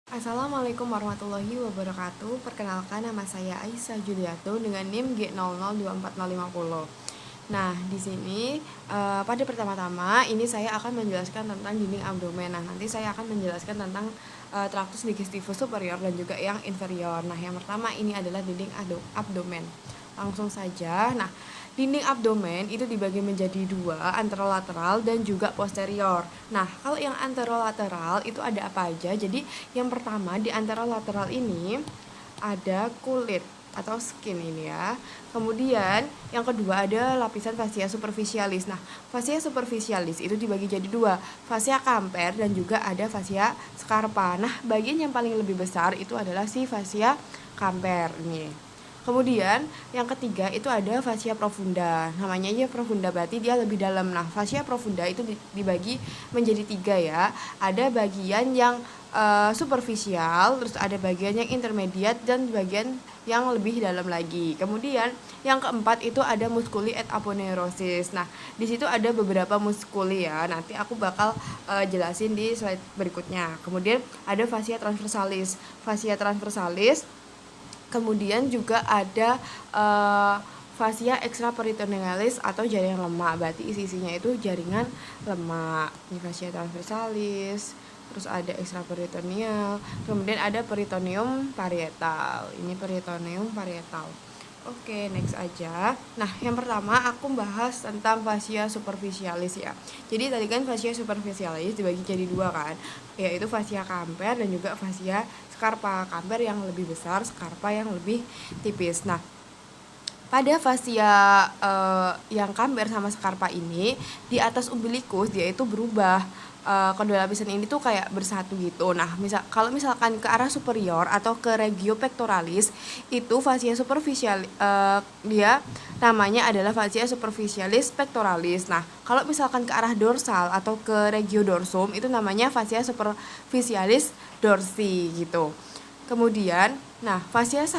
Assalamualaikum warahmatullahi wabarakatuh. Perkenalkan, nama saya Aisyah Juliato dengan NIM G002450. Nah, di sini pada pertama-tama ini saya akan menjelaskan tentang dinding abdomen. Nah, nanti saya akan menjelaskan tentang traktus digestivus superior dan juga yang inferior. Nah, yang pertama ini adalah dinding abdomen. Langsung saja. Nah, dinding abdomen itu dibagi menjadi dua, anterolateral dan juga posterior. Nah, kalau yang anterolateral itu ada apa aja? Jadi, yang pertama di anterolateral ini ada kulit atau skin ini ya. Kemudian yang kedua ada lapisan fascia superficialis. Nah, fascia superficialis itu dibagi jadi dua, fascia camper dan juga ada fascia scarpa. Nah, bagian yang paling lebih besar itu adalah si fascia camper ini. Kemudian yang ketiga itu ada fascia profunda. Namanya aja profunda berarti dia lebih dalam. Nah, fascia profunda itu dibagi menjadi tiga ya. Ada bagian yang superficial, terus ada bagian yang intermediate dan bagian yang lebih dalam lagi. Kemudian yang keempat itu ada musculi et aponeurosis. Nah, di situ ada beberapa muskuli ya. Nanti aku bakal jelasin di slide berikutnya. Kemudian ada fascia transversalis. Fascia transversalis. Kemudian juga ada fascia extraperitonealis atau jaringan lemak. Berarti isi-isinya itu jaringan lemak. Ini fascia transversalis. Terus ada extraperitoneal. Kemudian ada peritoneum parietal. Ini peritoneum parietal. Oke, next aja. Nah, yang pertama aku bahas tentang fascia superficialis ya. Jadi tadi kan fascia superficialis dibagi jadi dua kan, yaitu fascia camper dan juga fascia scarpa. Camper yang lebih besar, scarpa yang lebih tipis. Nah, pada fascia yang camper sama scarpa ini di atas umbilikus dia itu berubah, kedua lapisan ini tuh kayak bersatu gitu. Nah, kalau misalkan ke arah superior atau ke regio pectoralis itu fascia superficial, dia namanya adalah fascia superficialis pectoralis. Nah, kalau misalkan ke arah dorsal atau ke regio dorsum itu namanya fascia superficialis dorsi gitu. Kemudian, nah fascia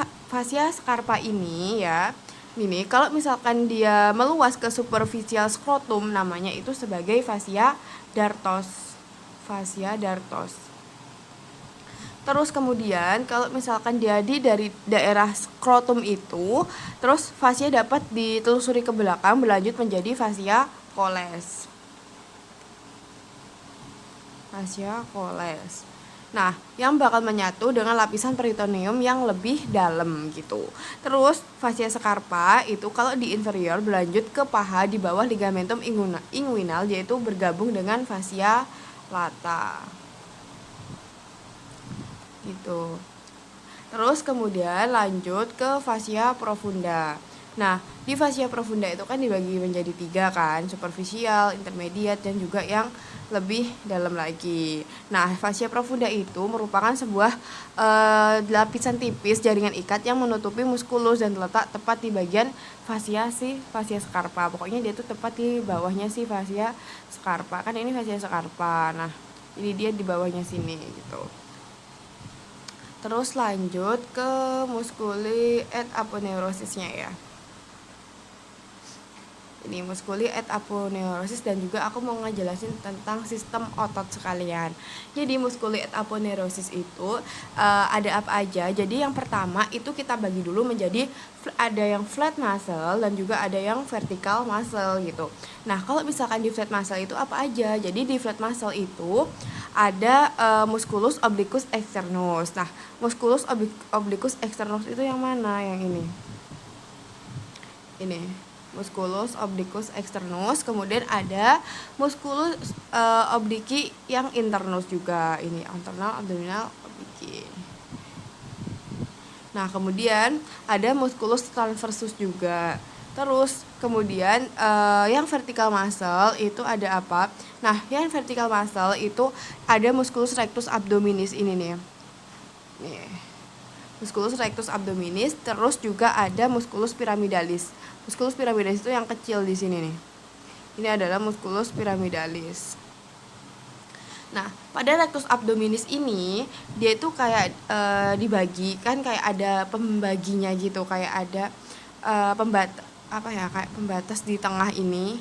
scarpa ini ya, ini kalau misalkan dia meluas ke superficial scrotum namanya itu sebagai fascia dartos. Fascia dartos. Terus kemudian kalau misalkan dari daerah skrotum itu, terus fascia dapat ditelusuri ke belakang berlanjut menjadi fascia coles. Fascia coles. Nah, yang bakal menyatu dengan lapisan peritoneum yang lebih dalam gitu. Terus fascia scarpa itu kalau di inferior berlanjut ke paha di bawah ligamentum inguinal yaitu bergabung dengan fascia lata. Gitu. Terus kemudian lanjut ke fascia profunda. Nah, di fascia profunda itu kan dibagi menjadi tiga kan, superficial, intermediate, dan juga yang lebih dalam lagi. Nah, fascia profunda itu merupakan sebuah lapisan tipis jaringan ikat yang menutupi muskulus dan terletak tepat di bagian fascia scarpa. Pokoknya dia tuh tepat di bawahnya si fascia scarpa. Kan ini fascia scarpa. Nah, ini dia di bawahnya sini gitu. Terus lanjut ke musculi et aponeurosisnya ya. Ini musculi et aponeurosis dan juga aku mau ngejelasin tentang sistem otot sekalian. Jadi musculi et aponeurosis itu ada apa aja? Jadi yang pertama itu kita bagi dulu menjadi ada yang flat muscle dan juga ada yang vertical muscle gitu. Nah, kalau misalkan di flat muscle itu apa aja? Jadi di flat muscle itu ada musculus obliquus externus. Nah, musculus obliquus externus itu yang mana? Yang ini. Ini musculus obliquus externus, kemudian ada musculus obliqui yang internus juga, ini internal abdominal obliqui. Nah, kemudian ada musculus transversus juga. Terus kemudian yang vertical muscle itu ada apa? Nah, yang vertical muscle itu ada musculus rectus abdominis ini nih. Nih. Musculus rectus abdominis, terus juga ada musculus pyramidalis. Musculus pyramidalis itu yang kecil di sini nih. Ini adalah musculus pyramidalis. Nah, pada rectus abdominis ini dia itu kayak dibagi kan, kayak ada pembaginya gitu, kayak ada kayak pembatas di tengah ini.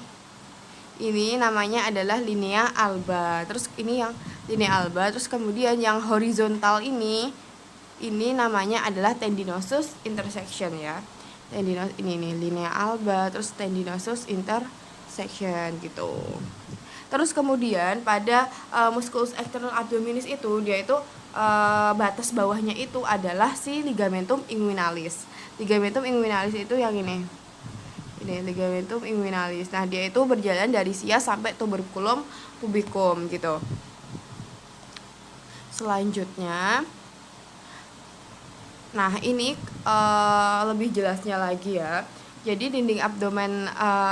Ini namanya adalah linea alba. Terus ini yang linea alba. Terus kemudian yang horizontal ini namanya adalah tendinosus intersection ya. Ini nih linea alba, terus tendinosus intersection gitu. Terus kemudian pada musculus external abdominis itu dia itu batas bawahnya itu adalah si ligamentum inguinalis. Ligamentum inguinalis itu yang ini ligamentum inguinalis. Nah, dia itu berjalan dari sia sampai tuberculum pubicum gitu. Selanjutnya, nah ini lebih jelasnya lagi ya. Jadi dinding abdomen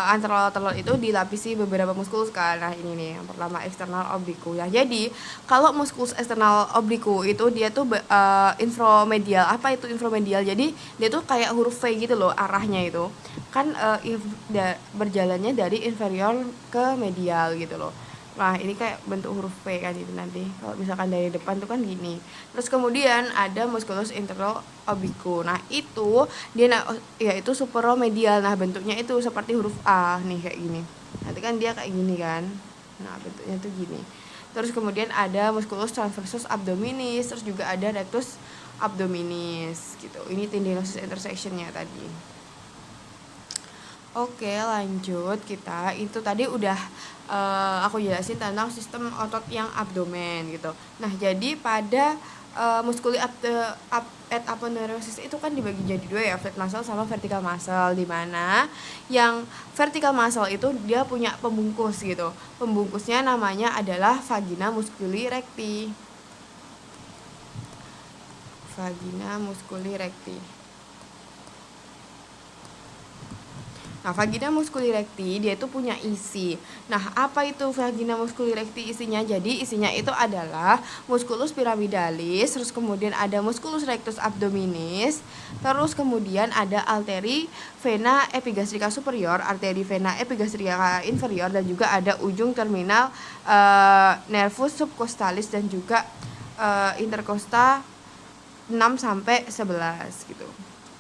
anterolateral itu dilapisi beberapa muskulus kan. Nah ini nih yang pertama external oblique. Nah jadi kalau muskulus external oblique itu dia tuh infromedial. Apa itu infromedial? Jadi dia tuh kayak huruf V gitu loh arahnya itu. Kan berjalannya dari inferior ke medial gitu loh. Nah ini kayak bentuk huruf V kan itu nanti. Kalau misalkan dari depan tuh kan gini. Terus kemudian ada musculus internal oblique. Nah itu dia yaitu superomedial. Nah bentuknya itu seperti huruf A nih kayak gini. Nanti kan dia kayak gini kan. Nah bentuknya tuh gini. Terus kemudian ada musculus transversus abdominis. Terus juga ada rectus abdominis gitu. Ini tendinosus intersectionnya tadi. Oke lanjut, kita itu tadi udah aku jelasin tentang sistem otot yang abdomen gitu. Nah jadi pada muskuli et aponeurosis itu kan dibagi jadi dua ya, flat muscle sama vertical muscle, di mana yang vertical muscle itu dia punya pembungkus gitu. Pembungkusnya namanya adalah vagina musculi recti. Vagina musculi recti. Nah, vagina musculi recti dia itu punya isi. Nah, apa itu vagina musculi recti isinya? Jadi, isinya itu adalah musculus pyramidalis, terus kemudian ada musculus rectus abdominis, terus kemudian ada arteri vena epigastrica superior, arteri vena epigastrica inferior, dan juga ada ujung terminal nervus subcostalis dan juga intercosta 6 sampai 11 gitu.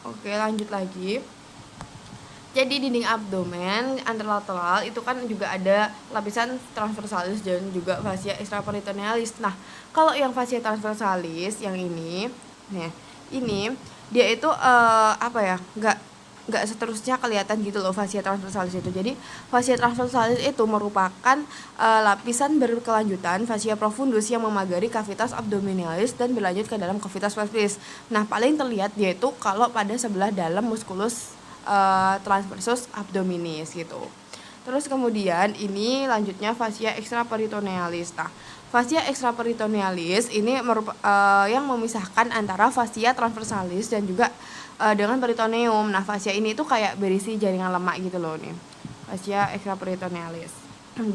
Oke, lanjut lagi. Jadi dinding abdomen anterolateral itu kan juga ada lapisan transversalis dan juga fascia extraperitonealis. Nah, kalau yang fascia transversalis yang ini, nih, ini dia itu nggak seterusnya kelihatan gitu loh fascia transversalis itu. Jadi fascia transversalis itu merupakan lapisan berkelanjutan fascia profundus yang memagari cavitas abdominalis dan berlanjut ke dalam cavitas pelvis. Nah, paling terlihat dia itu kalau pada sebelah dalam musculus transversus abdominis gitu. Terus kemudian ini lanjutnya fascia extraperitonealis. Nah, fascia extraperitonealis ini yang memisahkan antara fascia transversalis dan juga dengan peritoneum. Nah, fascia ini tuh kayak berisi jaringan lemak gitu loh nih. Fascia extraperitonealis.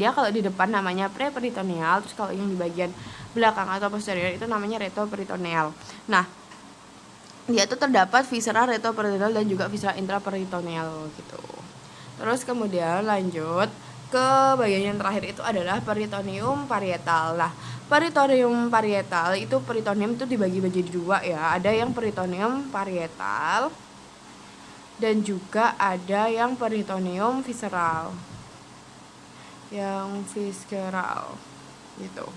Dia kalau di depan namanya preperitoneal, terus kalau yang di bagian belakang atau posterior itu namanya retroperitoneal. Nah, dia itu terdapat viscera retroperitoneal dan juga viscera intraperitoneal gitu. Terus kemudian lanjut ke bagian yang terakhir itu adalah peritoneum parietal. Nah, peritoneum parietal itu peritoneum itu dibagi menjadi dua ya. Ada yang peritoneum parietal dan juga ada yang peritoneum visceral. Yang visceral gitu.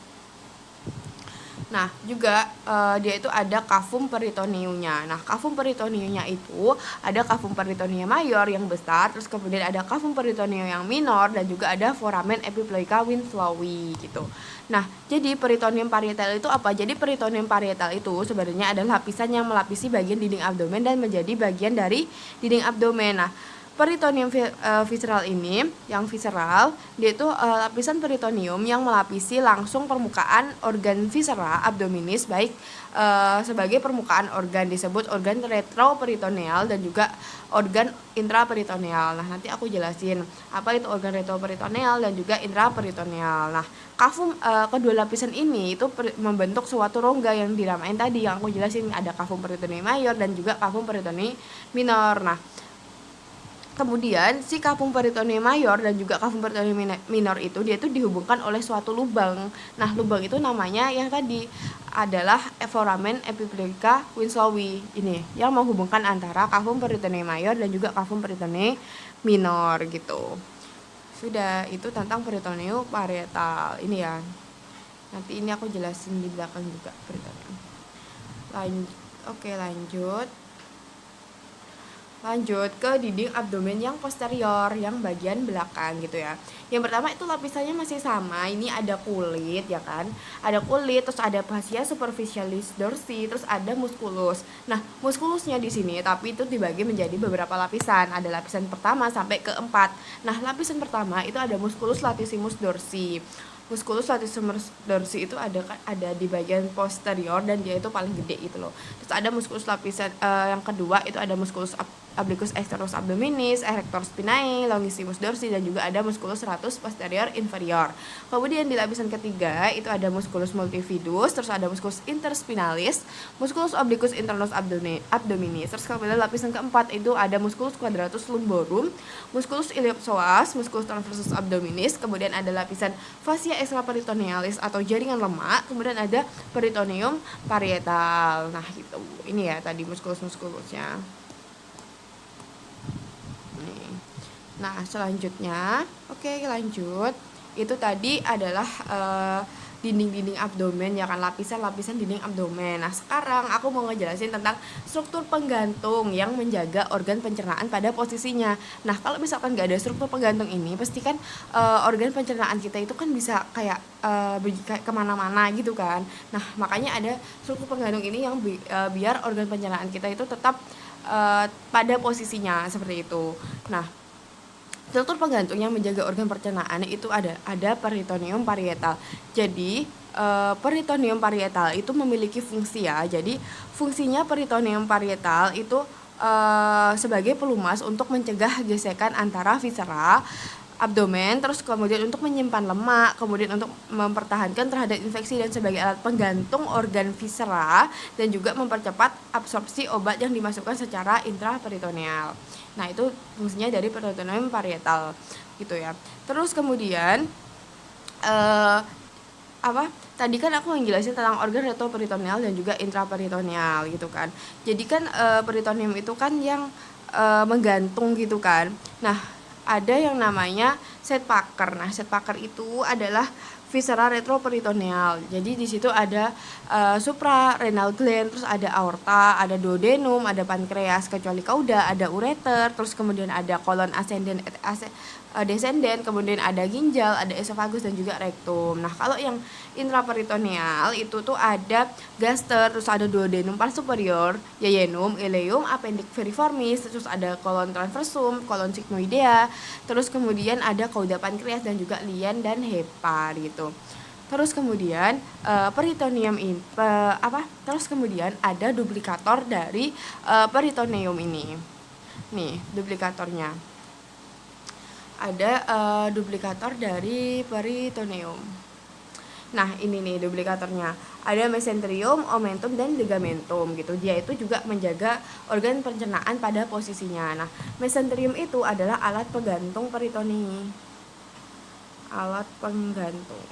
Nah, juga dia itu ada cavum peritoneumnya. Nah, cavum peritoneumnya itu ada cavum peritoneum mayor yang besar, terus kemudian ada cavum peritoneum yang minor, dan juga ada foramen epiploica Winslowi gitu. Nah, jadi peritoneum parietal itu apa? Jadi peritoneum parietal itu sebenarnya adalah lapisan yang melapisi bagian dinding abdomen dan menjadi bagian dari dinding abdomen. Nah, peritoneum visceral ini, yang visceral, dia itu lapisan peritoneum yang melapisi langsung permukaan organ viscera abdominis, baik sebagai permukaan organ disebut organ retroperitoneal dan juga organ intraperitoneal. Nah, nanti aku jelasin apa itu organ retroperitoneal dan juga intraperitoneal. Nah, cavum kedua lapisan ini itu membentuk suatu rongga yang dinamain tadi yang aku jelasin, ada cavum peritoneum mayor dan juga cavum peritoneum minor. Nah, kemudian si cavum peritoneum mayor dan juga cavum peritoneum minor itu dia itu dihubungkan oleh suatu lubang. Nah, lubang itu namanya yang tadi adalah foramen epiploica Winslowi ini yang menghubungkan antara cavum peritoneum mayor dan juga cavum peritoneum minor gitu. Sudah, itu tentang peritoneum parietal ini ya. Nanti ini aku jelasin di belakang juga peritoneum. Lanjut ke dinding abdomen yang posterior, yang bagian belakang gitu ya. Yang pertama itu lapisannya masih sama, ini ada kulit ya kan. Ada kulit, terus ada fascia superficialis dorsi, terus ada musculus. Nah, musculusnya di sini tapi itu dibagi menjadi beberapa lapisan. Ada lapisan pertama sampai keempat. Nah, lapisan pertama itu ada musculus latissimus dorsi. Musculus latissimus dorsi itu ada di bagian posterior dan dia itu paling gede gitu loh. Terus ada musculus lapisan yang kedua itu ada musculus obliquus externus abdominis, erector spinae, longissimus dorsi, dan juga ada musculus serratus posterior inferior. Kemudian di lapisan ketiga itu ada musculus multifidus, terus ada musculus interspinalis, musculus obliquus internus abdominis. Terus kemudian lapisan keempat itu ada musculus quadratus lumborum, musculus iliopsoas, musculus transversus abdominis, kemudian ada lapisan fascia extraperitonealis atau jaringan lemak, kemudian ada peritoneum parietal. Nah, gitu. Ini ya tadi muskulus-muskulusnya. Nah, selanjutnya, lanjut. Itu tadi adalah dinding-dinding abdomen ya kan, lapisan-lapisan dinding abdomen. Nah, sekarang aku mau ngejelasin tentang struktur penggantung yang menjaga organ pencernaan pada posisinya. Nah, kalau misalkan nggak ada struktur penggantung ini, pasti kan organ pencernaan kita itu kan bisa kayak kemana-mana gitu kan. Nah, makanya ada struktur penggantung ini yang biar organ pencernaan kita itu tetap pada posisinya seperti itu. Nah, struktur penggantung yang menjaga organ pencernaan itu ada peritoneum parietal. Jadi peritoneum parietal itu memiliki fungsi ya. Jadi fungsinya peritoneum parietal itu sebagai pelumas untuk mencegah gesekan antara viscera abdomen, terus kemudian untuk menyimpan lemak, kemudian untuk mempertahankan terhadap infeksi dan sebagai alat penggantung organ viscera, dan juga mempercepat absorpsi obat yang dimasukkan secara intraperitoneal. Nah, itu fungsinya dari peritoneum parietal gitu ya. Terus kemudian tadi kan aku ngejelasin tentang organ retroperitoneal dan juga intraperitoneal gitu kan. Jadi kan peritoneum itu kan yang menggantung gitu kan. Nah, ada yang namanya Sedgwicker. Nah, Sedgwicker itu adalah viscera retroperitoneal. Jadi di situ ada suprarenal gland, terus ada aorta, ada duodenum, ada pankreas kecuali kauda, ada ureter, terus kemudian ada kolon descendant, kemudian ada ginjal, ada esofagus dan juga rektum. Nah, kalau yang intraperitoneal itu tuh ada gaster, terus ada duodenum pars superior, yeyunum, ileum, appendix veriformis, terus ada kolon transversum, kolon sigmoidea, terus kemudian ada kauda pankreas dan juga lien dan hepar gitu. Terus kemudian peritoneum ini terus kemudian ada duplikator dari peritoneum ini. Nih, duplikatornya. Ada duplikator dari peritoneum. Nah, ini nih duplikatornya. Ada mesenterium, omentum, dan ligamentum gitu. Dia itu juga menjaga organ pencernaan pada posisinya. Nah, mesenterium itu adalah alat penggantung peritoni. Alat penggantung.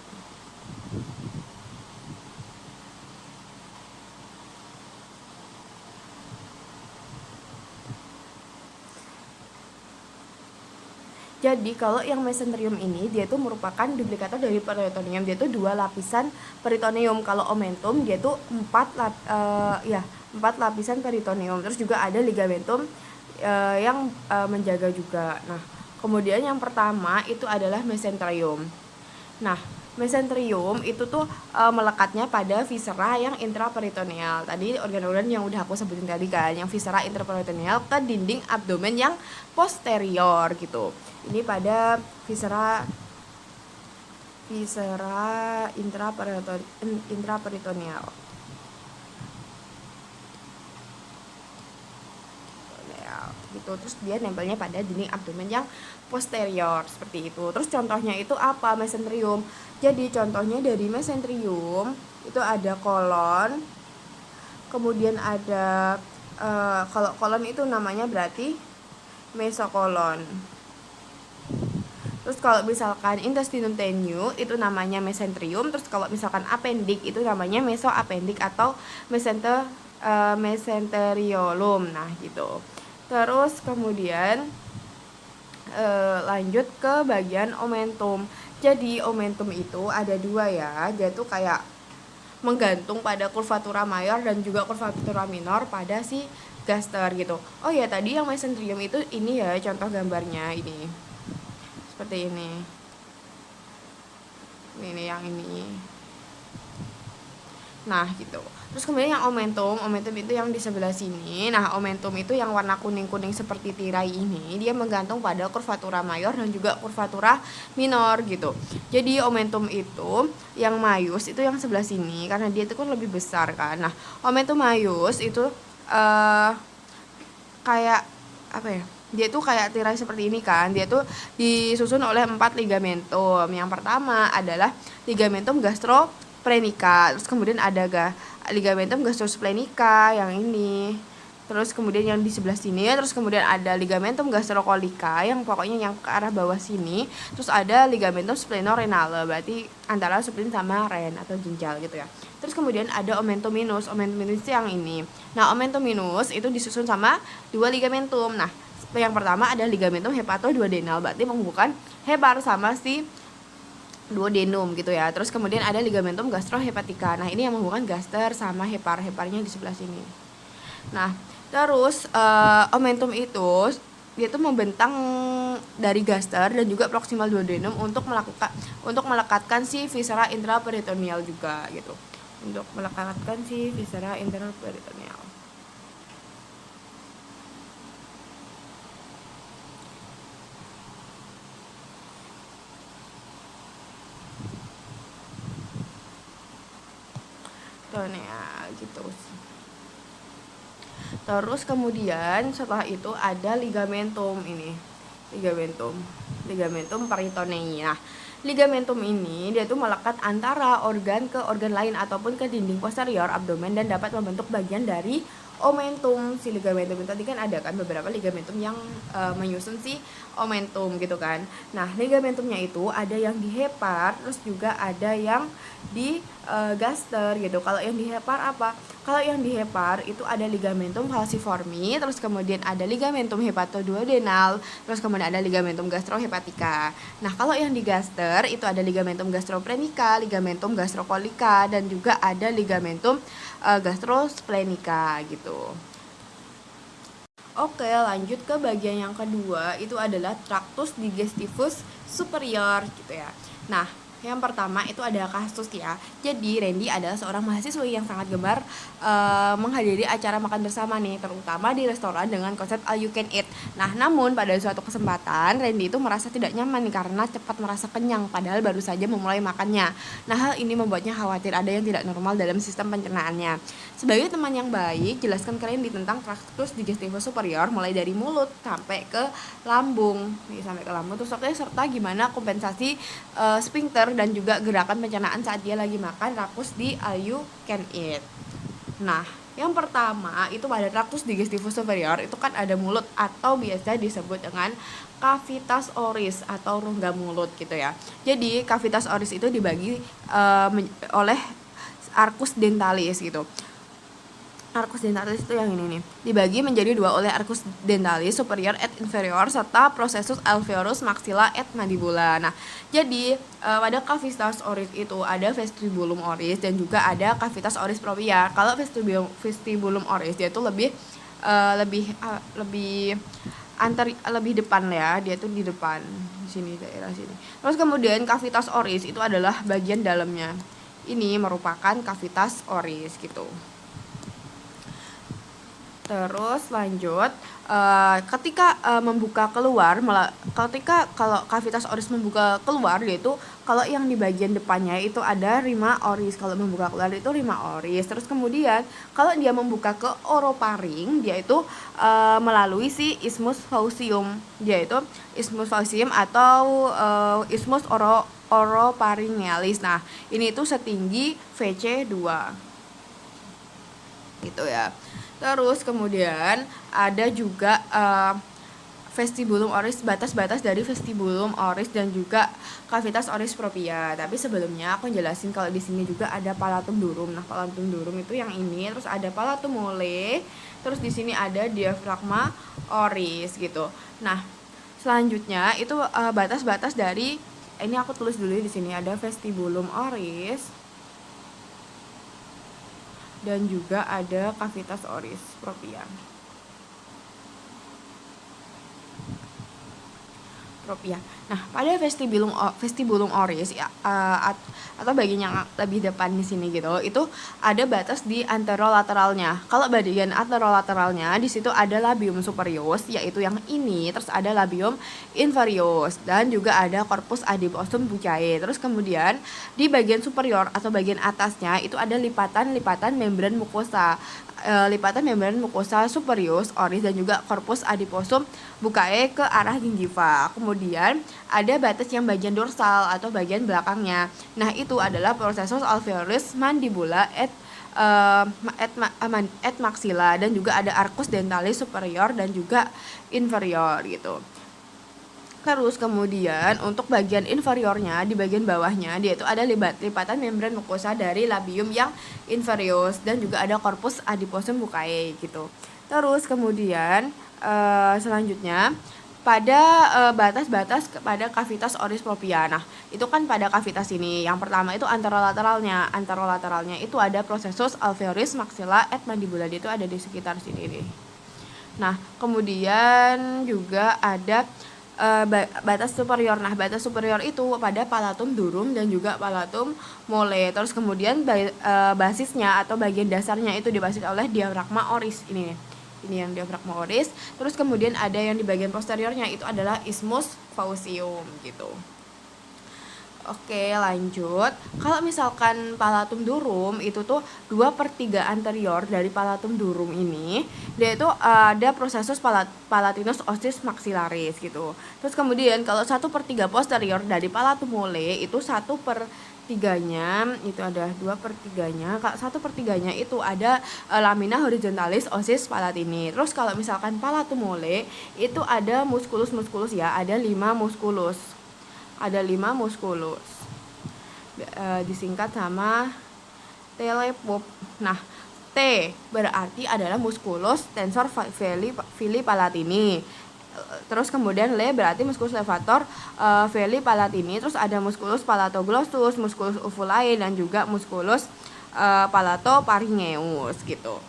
Jadi kalau yang mesenterium ini dia itu merupakan duplikator dari peritoneum. Dia itu 2 lapisan peritoneum. Kalau omentum dia itu 4 lapisan peritoneum. Terus juga ada ligamentum yang menjaga juga. Nah, kemudian yang pertama itu adalah mesenterium. Nah, mesenterium itu tuh melekatnya pada viscera yang intraperitoneal. Tadi organ-organ yang udah aku sebutin tadi kan, yang viscera intraperitoneal ke dinding abdomen yang posterior gitu. Ini pada viscera intraperitoneal. Gitu, terus dia nempelnya pada dinding abdomen yang posterior seperti itu. Terus contohnya itu apa mesenterium? Jadi contohnya dari mesenterium itu ada kolon, kemudian ada kalau kolon itu namanya berarti mesokolon. Terus kalau misalkan intestinum tenue itu namanya mesenterium. Terus kalau misalkan appendix itu namanya mesoappendix atau mesenteriolum. Nah, gitu. Terus kemudian lanjut ke bagian omentum. Jadi omentum itu ada dua ya, dia tuh kayak menggantung pada kurvatura mayor dan juga kurvatura minor pada si gaster gitu. Oh ya, tadi yang mesenterium itu ini ya contoh gambarnya ini. Seperti ini. Ini yang ini. Nah gitu. Terus kemudian yang omentum itu yang di sebelah sini. Nah omentum itu yang warna kuning-kuning seperti tirai ini, dia menggantung pada kurvatura mayor dan juga kurvatura minor gitu. Jadi omentum itu yang maius itu yang sebelah sini karena dia itu kan lebih besar kan. Nah omentum maius itu kayak apa ya, dia tuh kayak tirai seperti ini kan, dia tuh disusun oleh 4 ligamentum. Yang pertama adalah ligamentum gastroprenica, terus kemudian ada ligamentum gastrosplenica yang ini, terus kemudian yang di sebelah sini, terus kemudian ada ligamentum gastrocolica yang pokoknya yang ke arah bawah sini, terus ada ligamentum splenorenale, berarti antara spleen sama ren atau ginjal gitu ya. Terus kemudian ada omentum minus yang ini. Nah omentum minus itu disusun sama 2 ligamentum. Nah yang pertama ada ligamentum hepatoduodenal, berarti menghubungkan hepar sama si duodenum gitu ya. Terus kemudian ada ligamentum gastrohepatica. Nah ini yang menghubungkan gaster sama heparnya di sebelah sini. Nah terus omentum itu dia tuh membentang dari gaster dan juga proximal duodenum untuk melekatkan si viscera intraperitoneal juga gitu. Untuk melekatkan si viscera intraperitoneal. Tuh nih ya, gitu. Terus kemudian setelah itu ada ligamentum ini. Ligamentum peritonei. Nah, ligamentum ini dia tuh melekat antara organ ke organ lain ataupun ke dinding posterior abdomen dan dapat membentuk bagian dari omentum. Si ligamentum itu tadi kan ada kan beberapa ligamentum yang menyusun si omentum gitu kan. Nah, ligamentumnya itu ada yang di hepar, terus juga ada yang di gaster gitu. Kalau yang di hepar apa? Kalau yang di hepar itu ada ligamentum falciformi, terus kemudian ada ligamentum hepatoduodenal, terus kemudian ada ligamentum gastrohepatica. Nah, kalau yang di gaster itu ada ligamentum gastroprenica, ligamentum gastrocolica, dan juga ada ligamentum gastrosplenica gitu. Oke, lanjut ke bagian yang kedua, itu adalah tractus digestivus superior gitu ya. Nah, yang pertama itu ada kasus ya. Jadi Randy adalah seorang mahasiswa yang sangat gemar menghadiri acara makan bersama nih, terutama di restoran dengan konsep all you can eat. Nah, namun pada suatu kesempatan Randy itu merasa tidak nyaman nih karena cepat merasa kenyang padahal baru saja memulai makannya. Nah, hal ini membuatnya khawatir ada yang tidak normal dalam sistem pencernaannya. Sebagai teman yang baik, jelaskan ke Randy tentang tractus digestivus superior mulai dari mulut sampai ke lambung, terus serta gimana kompensasi sphincter dan juga gerakan pencernaan saat dia lagi makan rakus di all you can eat. Nah, yang pertama itu pada tractus digestivus superior itu kan ada mulut atau biasa disebut dengan cavitas oris atau rongga mulut gitu ya. Jadi cavitas oris itu dibagi oleh arcus dentalis gitu. Arcus dentalis itu yang ini nih, dibagi menjadi dua oleh arcus dentalis superior et inferior serta processus alveolus maxilla et mandibula. Nah, jadi pada cavitas oris itu ada vestibulum oris dan juga ada cavitas oris propria. Kalau vestibulum oris dia itu lebih depan ya, dia tuh di depan di sini, daerah sini. Terus kemudian cavitas oris itu adalah bagian dalamnya. Ini merupakan cavitas oris gitu. Terus lanjut, ketika membuka keluar, ketika kalau cavitas oris membuka keluar, yaitu kalau yang di bagian depannya itu ada rima oris, kalau membuka keluar itu rima oris. Terus kemudian kalau dia membuka ke oroparing, dia itu melalui si isthmus faucium, dia itu isthmus faucium atau isthmus oroparingealis. Nah, ini itu setinggi VC2 gitu ya. Terus kemudian ada juga vestibulum oris, batas-batas dari vestibulum oris dan juga cavitas oris propria. Tapi sebelumnya aku jelasin kalau di sini juga ada palatum durum. Nah, palatum durum itu yang ini, terus ada palatum mole, terus di sini ada diafragma oris gitu. Nah, selanjutnya itu batas-batas dari ini aku tulis dulu di sini, ada vestibulum oris dan juga ada cavitas oris propria. Nah, pada vestibulum oris ya, atau bagian yang lebih depan di sini gitu, itu ada batas di anterolateralnya. Kalau bagian anterolateralnya di situ ada labium superius, yaitu yang ini, terus ada labium inferius dan juga ada corpus adiposum buccae. Terus kemudian di bagian superior atau bagian atasnya itu ada lipatan-lipatan membran mukosa. Lipatan membran mukosa superius oris dan juga corpus adiposum buccae ke arah gingiva. Kemudian ada batas yang bagian dorsal atau bagian belakangnya. Nah, itu adalah processus alveolus mandibula et maxilla dan juga ada arcus dentalis superior dan juga inferior gitu. Terus kemudian untuk bagian inferiornya, di bagian bawahnya dia itu ada lipatan membran mukosa dari labium yang inferius dan juga ada corpus adiposum buccae gitu. Terus kemudian selanjutnya pada batas-batas pada cavitas oris propria. Nah, itu kan pada cavitas ini. Yang pertama itu anterolateralnya. Anterolateralnya itu ada processus alveolis maxilla et mandibula, dia itu ada di sekitar sini nih. Nah, kemudian juga ada batas superior. Nah, batas superior itu pada palatum durum dan juga palatum mole. Terus kemudian basisnya atau bagian dasarnya itu dibasis oleh diafragma oris ini yang diafragma oris. Terus kemudian ada yang di bagian posteriornya itu adalah isthmus faucium gitu. Oke, lanjut. Kalau misalkan palatum durum itu tuh 2/3 anterior dari palatum durum ini, dia itu ada processus palatinus ossis maxillaris gitu. Terus kemudian kalau 1/3 posterior dari palatum mole itu 1/3-nya itu ada 2/3-nya. 1/3-nya itu ada lamina horizontalis ossis palatini. Terus kalau misalkan palatum mole itu ada musculus ya, ada 5 musculus. Ada 5 musculus, disingkat sama telepop. Nah, T berarti adalah musculus tensor fili palatini. Terus kemudian L berarti musculus levator fili palatini. Terus ada musculus palatoglossus, musculus uvulae dan juga musculus palatopharyngeus gitu.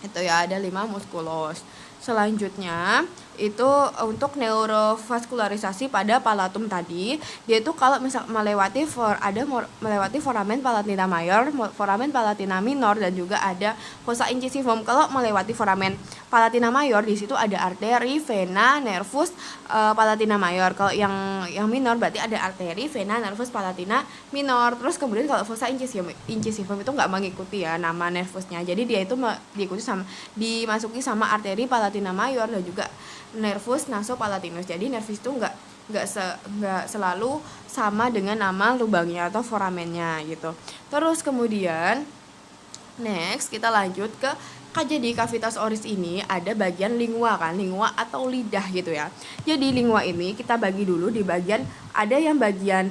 Itu ya, ada 5 musculus. Selanjutnya itu untuk neurovaskularisasi pada palatum tadi, dia itu kalau misal melewati foramen palatina mayor, foramen palatina minor dan juga ada fossa incisivum. Kalau melewati foramen palatina mayor di situ ada arteri, vena, nervus palatina mayor. Kalau yang minor berarti ada arteri, vena, nervus palatina minor. Terus kemudian kalau fossa incisivum itu nggak mengikuti ya nama nervusnya. Jadi dia itu dimasuki sama arteri palatina mayor dan juga nervus nasopalatinus. Jadi nervus itu nggak selalu sama dengan nama lubangnya atau foramennya gitu. Terus kemudian next kita lanjut ke jadi cavitas oris ini ada bagian lingua atau lidah gitu ya. Jadi lingua ini kita bagi dulu di bagian, ada yang bagian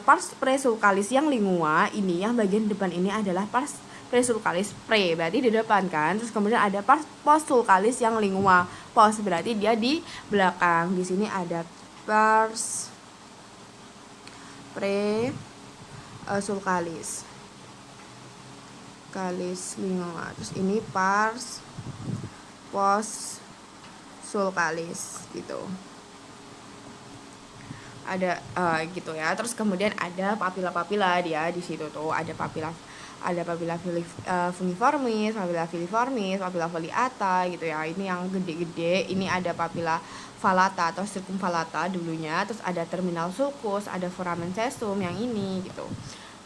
pars presulcalis yang lingua ini, yang bagian depan ini adalah pars presulcalis berarti di depan kan. Terus kemudian ada pars postsulcalis yang lingua, post berarti dia di belakang. Di sini ada pars presulcalis lingua. Terus ini pars postsulcalis gitu. Ada gitu ya. Terus kemudian ada papila dia di situ tuh, ada papila fungiformis, papila filiformis, papila foliata gitu ya. Ini yang gede-gede. Ini ada papila falata atau circumfallata dulunya. Terus ada terminal sulcus, ada foramen cesum yang ini gitu.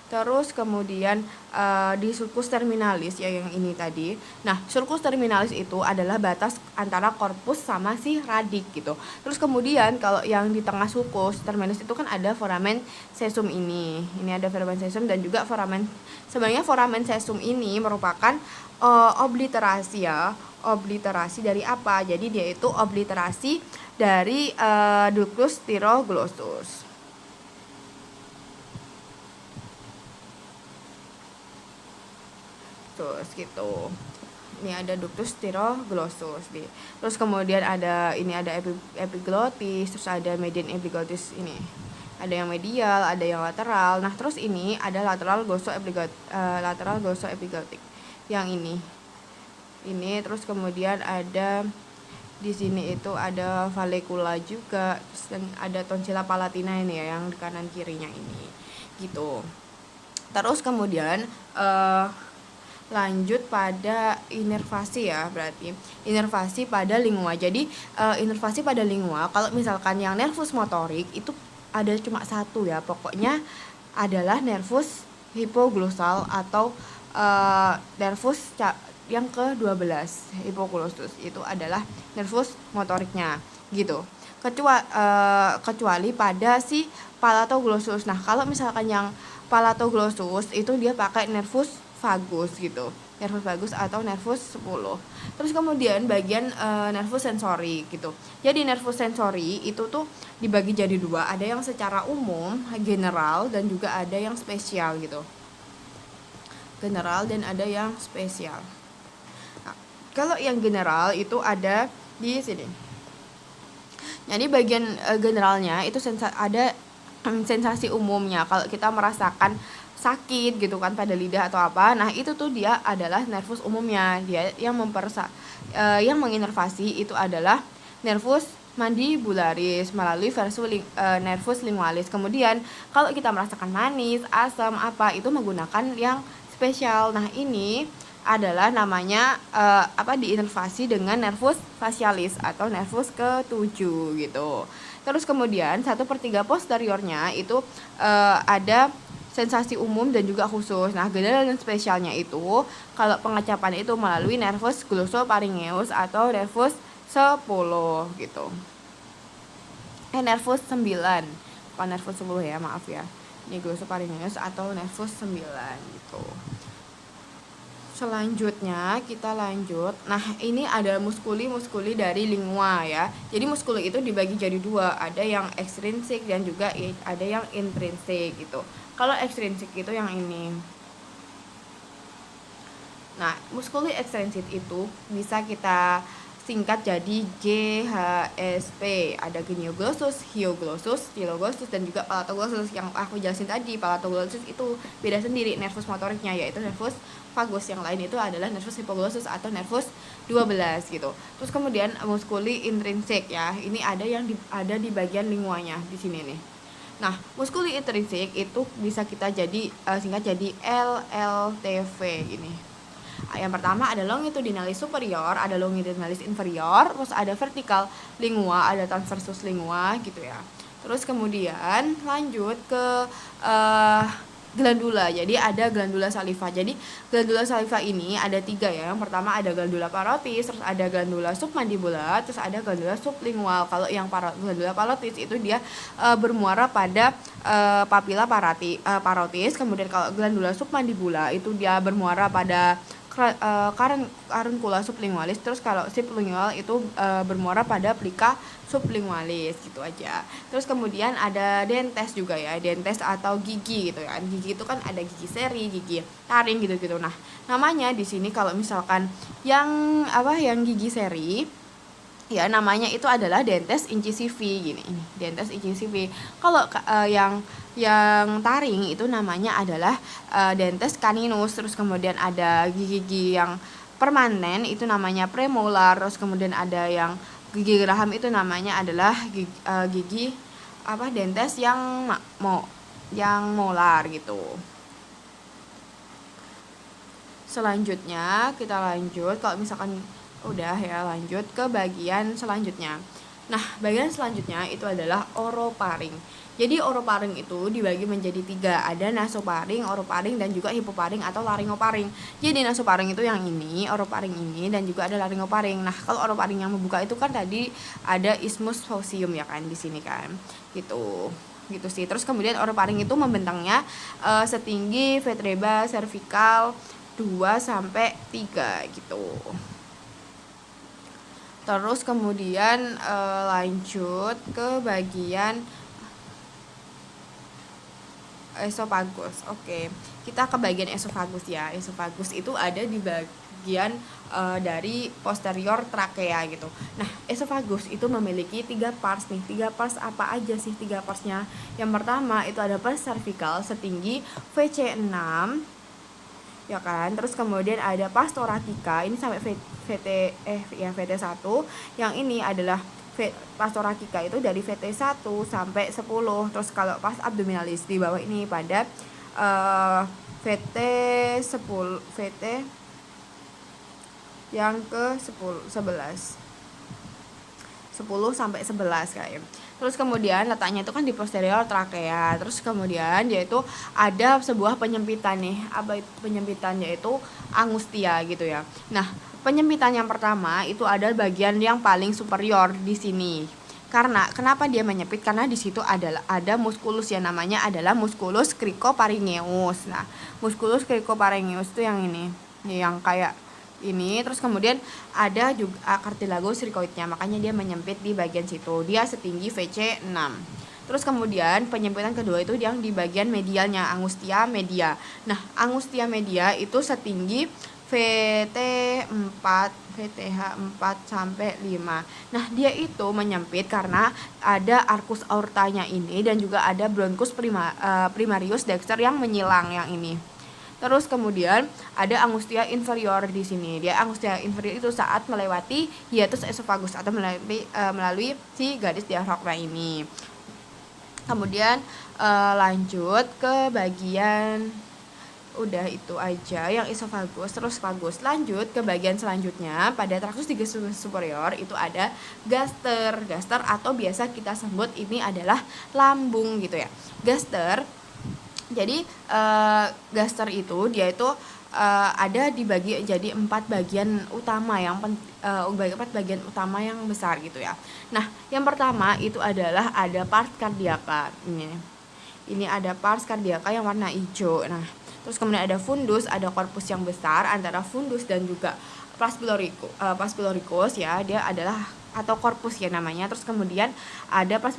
Terus kemudian di sulcus terminalis ya yang ini tadi. Nah, sulcus terminalis itu adalah batas antara korpus sama si radik gitu. Terus kemudian kalau yang di tengah sulcus terminalis itu kan ada foramen cesum ini. Ini ada foramen cesum dan juga sebenarnya foramen cesum ini merupakan obliterasi ya. Obliterasi dari apa? Jadi dia itu obliterasi dari ductus styroglossus. Terus gitu. Ini ada ductus styroglossus nih. Terus kemudian ada epiglottis, terus ada median epiglottis ini. ada yang medial, ada yang lateral. Nah, terus ini ada lateral glosso epiglottic. Yang ini terus kemudian ada di sini itu ada vallecula juga, dan ada tonsilla palatina ini ya, yang di kanan kirinya ini gitu. Terus kemudian lanjut pada inervasi ya, berarti inervasi pada lingua. Jadi inervasi pada lingua, kalau misalkan yang nervus motorik itu ada cuma satu ya, pokoknya adalah nervus hipoglossal atau nervus yang ke-12 hipoglossus itu adalah nervus motoriknya gitu. Kecuali pada si palatoglossus. Nah, kalau misalkan yang palatoglossus itu dia pakai nervus vagus gitu. Nervus vagus atau nervus 10. Terus kemudian bagian nervus sensori gitu. Jadi nervus sensori itu tuh dibagi jadi dua, ada yang secara umum, general, dan juga ada yang spesial gitu. General dan ada yang spesial. Nah, kalau yang general itu ada di sini. Jadi bagian generalnya itu ada sensasi umumnya. Kalau kita merasakan sakit gitu kan pada lidah atau apa, nah itu tuh dia adalah nervus umumnya. Dia yang yang menginervasi itu adalah nervus mandibularis melalui nervus lingualis. Kemudian kalau kita merasakan manis, asam apa, itu menggunakan yang spesial. Nah, ini adalah namanya diinervasi dengan nervus facialis atau nervus ke-7 gitu. Terus kemudian 1/3 posteriornya itu ada sensasi umum dan juga khusus. Nah, general dan spesialnya itu kalau pengecapan itu melalui nervus glossopharyngeus atau nervus 10 gitu. Nervus 9. Bukan nervus 10 ya, maaf ya. Ini glossopharyngeus atau nervus 9 gitu. Selanjutnya kita lanjut. Nah, ini ada muskuli dari lingua ya. Jadi muskuli itu dibagi jadi dua, ada yang ekstrinsik dan juga ada yang intrinsik gitu. Kalau ekstrinsik itu yang ini. Nah, muskuli ekstrinsik itu bisa kita singkat jadi GHSP. Ada genioglossus, hyoglossus, styloglossus, dan juga palatoglossus. Yang aku jelasin tadi, palatoglossus itu beda sendiri nervus motoriknya, yaitu nervus vagus. Yang lain itu adalah nervus hipoglossus atau nervus 12 gitu. Terus kemudian muskuli intrinsik ya. Ini ada yang ada di bagian linguanya di sini nih. Nah, muskuli intrinsik itu bisa kita jadi singkat jadi LLTV ini. Yang pertama ada longitudinalis superior, ada longitudinalis inferior, terus ada vertikal lingua, ada transversus lingua gitu ya. Terus kemudian lanjut ke glandula. Jadi ada glandula saliva. Jadi glandula saliva ini ada 3 ya. Yang pertama ada glandula parotis, terus ada glandula submandibular, terus ada glandula sublingual. Kalau yang glandula parotis itu dia bermuara pada papila parotis. Kemudian kalau glandula submandibular itu dia bermuara pada karuncula sublingualis. Terus kalau sublingual itu bermuara pada plica sublingualis gitu aja. Terus kemudian ada dentes juga ya, dentes atau gigi gitu ya. Gigi itu kan ada gigi seri, gigi taring gitu-gitu. Nah, namanya di sini kalau misalkan yang gigi seri ya, namanya itu adalah dentes incisivi gini. Ini dentes incisivi. Kalau yang taring itu namanya adalah dentes caninus. Terus kemudian ada gigi-gigi yang permanen itu namanya premolar. Terus kemudian ada yang gigi geraham itu namanya adalah gigi dentes yang molar gitu. Selanjutnya kita lanjut, kalau misalkan udah ya, lanjut ke bagian selanjutnya. Nah, bagian selanjutnya itu adalah oroparing. Jadi oroparing itu dibagi menjadi 3, ada nasoparing, oroparing, dan juga hipoparing atau laringoparing. Jadi nasoparing itu yang ini, oroparing ini, dan juga ada laringoparing. Nah, kalau oroparing yang membuka itu kan tadi ada isthmus faucium ya kan di sini kan. Gitu sih. Terus kemudian oroparing itu membentangnya setinggi vertebra cervical 2-3 gitu. Terus kemudian lanjut ke bagian esofagus. Oke, kita ke bagian esofagus ya. Esofagus itu ada di bagian dari posterior trakea gitu. Nah, esofagus itu memiliki 3 parts nih. 3 parts apa aja sih 3 partsnya? Yang pertama itu ada pars cervical setinggi VC6 ya kan. Terus kemudian ada pars thoracica ini sampai VT1. Yang ini adalah pars thoracica itu dari VT1 sampai 10. Terus kalau pars abdominalis di bawah ini pada VT yang ke 11 sampai 11 kayak. Terus kemudian letaknya itu kan di posterior trakea. Terus kemudian yaitu ada sebuah penyempitan nih. Apa itu penyempitan? Yaitu angustia gitu ya. Nah, penyempitan yang pertama itu ada bagian yang paling superior di sini. Karena kenapa dia menyempit? Karena di situ ada muskulus yang namanya adalah musculus cricopharyngeus. Nah, musculus cricopharyngeus itu yang ini, yang kayak ini. Terus kemudian ada juga cartilagus cricoidnya, makanya dia menyempit di bagian situ. Dia setinggi VC6. Terus kemudian penyempitan kedua itu yang di bagian medialnya, angustia media. Nah, angustia media itu setinggi VTH4 sampai 5. Nah, dia itu menyempit karena ada arcus aortanya ini dan juga ada bronchus primarius dexter yang menyilang yang ini. Terus kemudian ada angustia inferior di sini. Dia angustia inferior itu saat melewati hiatus esophagus atau melalui si garis diafragma ini. Kemudian lanjut ke bagian udah itu aja yang esophagus. Terus fagus. Lanjut ke bagian selanjutnya pada traktus digestif superior itu ada gaster. Gaster atau biasa kita sebut ini adalah lambung gitu ya. Gaster. Jadi gaster itu dia itu ada dibagi jadi 4 bagian utama yang 4 bagian utama yang besar gitu ya. Nah, yang pertama itu adalah ada pars cardiaca. Ini ada pars cardiaca yang warna hijau. Nah, terus kemudian ada fundus, ada korpus yang besar antara fundus dan juga pars pyloricus ya. Dia adalah atau korpus ya namanya. Terus kemudian ada pars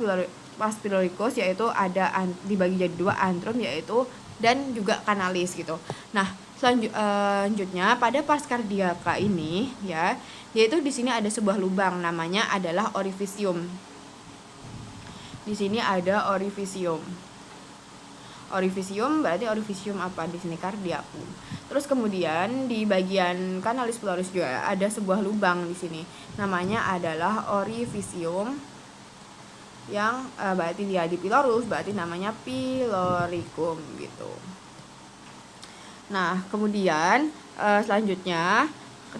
pyloricus yaitu ada dibagi jadi 2 antrum yaitu dan juga kanalis gitu. Nah, selanjutnya pada pars cardiaca ini ya, yaitu di sini ada sebuah lubang namanya adalah orifisium. Di sini ada orifisium. Orifisium berarti orifisium apa di sini cardiacum. Terus kemudian di bagian kanalis pleuris juga ada sebuah lubang di sini. Namanya adalah orifisium yang berarti dia di pylorus, berarti namanya pyloricum gitu. Nah, kemudian selanjutnya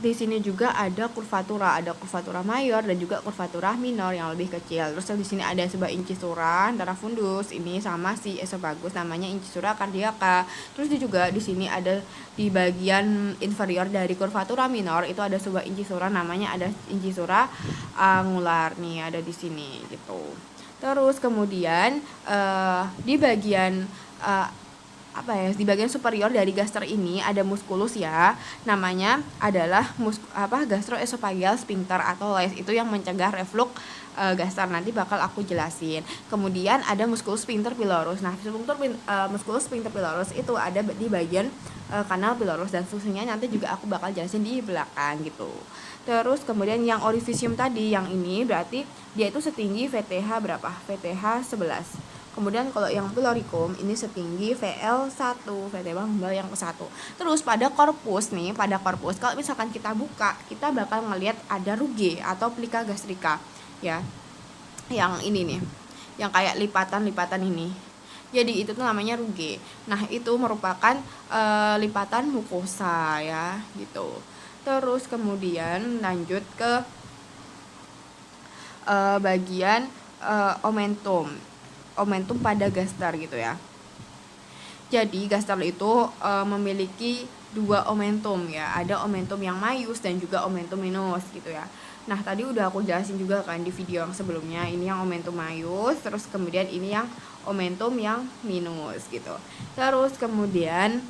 di sini juga ada kurvatura mayor dan juga kurvatura minor yang lebih kecil. Terus di sini ada sebuah incisura antara fundus ini sama si esophagus namanya incisura cardiaca. Terus juga di sini ada di bagian inferior dari kurvatura minor itu ada sebuah incisura namanya ada incisura angular nih ada di sini gitu. Terus kemudian di bagian di bagian superior dari gaster ini ada muskulus ya, namanya adalah gastroesophageal sphincter atau les, itu yang mencegah reflux gaster, nanti bakal aku jelasin. Kemudian ada musculus sphincter pylorus. Nah, musculus sphincter pylorus itu ada di bagian kanal pylorus dan fungsinya nanti juga aku bakal jelasin di belakang gitu. Terus kemudian yang orifisium tadi yang ini berarti dia itu setinggi VTH berapa? VTH 11. Kemudian kalau yang pyloricum ini setinggi VL1, VT bang yang ke-1. Terus pada korpus kalau misalkan kita buka, kita bakal ngelihat ada rugae atau plica gastrica ya. Yang ini nih, yang kayak lipatan-lipatan ini. Jadi itu tuh namanya rugae. Nah, itu merupakan lipatan mukosa ya, gitu. Terus kemudian lanjut ke bagian omentum pada gaster gitu ya. Jadi gaster itu memiliki 2 omentum ya. Ada omentum yang maius dan juga omentum minus gitu ya. Nah, tadi udah aku jelasin juga kan di video yang sebelumnya. Ini yang omentum maius, terus kemudian ini yang omentum yang minus gitu. Terus kemudian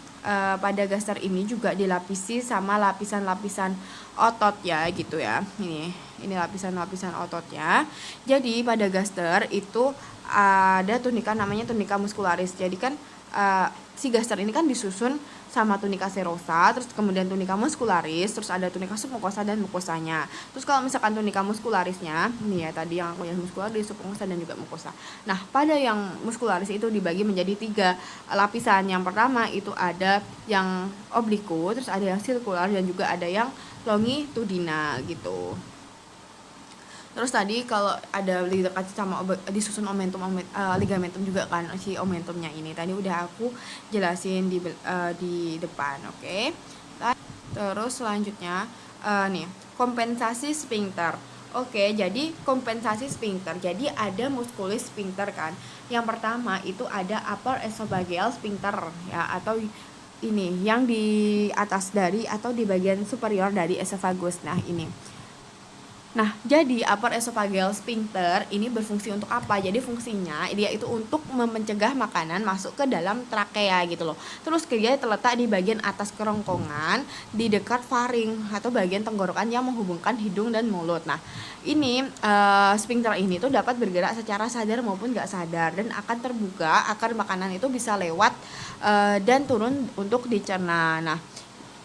pada gaster ini juga dilapisi sama lapisan-lapisan otot ya gitu ya. Ini lapisan-lapisan ototnya. Jadi pada gaster itu ada tunika namanya tunika muscularis. Jadi kan si gaster ini kan disusun sama tunika serosa, terus kemudian tunika muscularis, terus ada tunika submukosa dan mukosanya. Terus kalau misalkan tunika muscularisnya, nih ya tadi yang aku yang muscularis, submukosa dan juga mukosa. Nah, pada yang muscularis itu dibagi menjadi 3 lapisan. Yang pertama itu ada yang obliku, terus ada yang sirkular dan juga ada yang longitudinal gitu. Terus tadi kalau ada dikasih sama disusun ligamentum juga kan si omentumnya ini. Tadi udah aku jelasin di depan, oke. Terus selanjutnya nih, kompensasi sphincter. Oke, jadi kompensasi sphincter. Jadi ada musculus sphincter kan. Yang pertama itu ada upper esophageal sphincter ya, atau ini yang di atas dari atau di bagian superior dari esophagus. Nah, ini. Nah, jadi upper esophageal sphincter ini berfungsi untuk apa? Jadi fungsinya dia itu untuk mencegah makanan masuk ke dalam trakea gitu loh. Terus dia terletak di bagian atas kerongkongan di dekat faring atau bagian tenggorokan yang menghubungkan hidung dan mulut. Nah, ini sphincter ini tuh dapat bergerak secara sadar maupun gak sadar dan akan terbuka agar makanan itu bisa lewat dan turun untuk dicerna. Nah,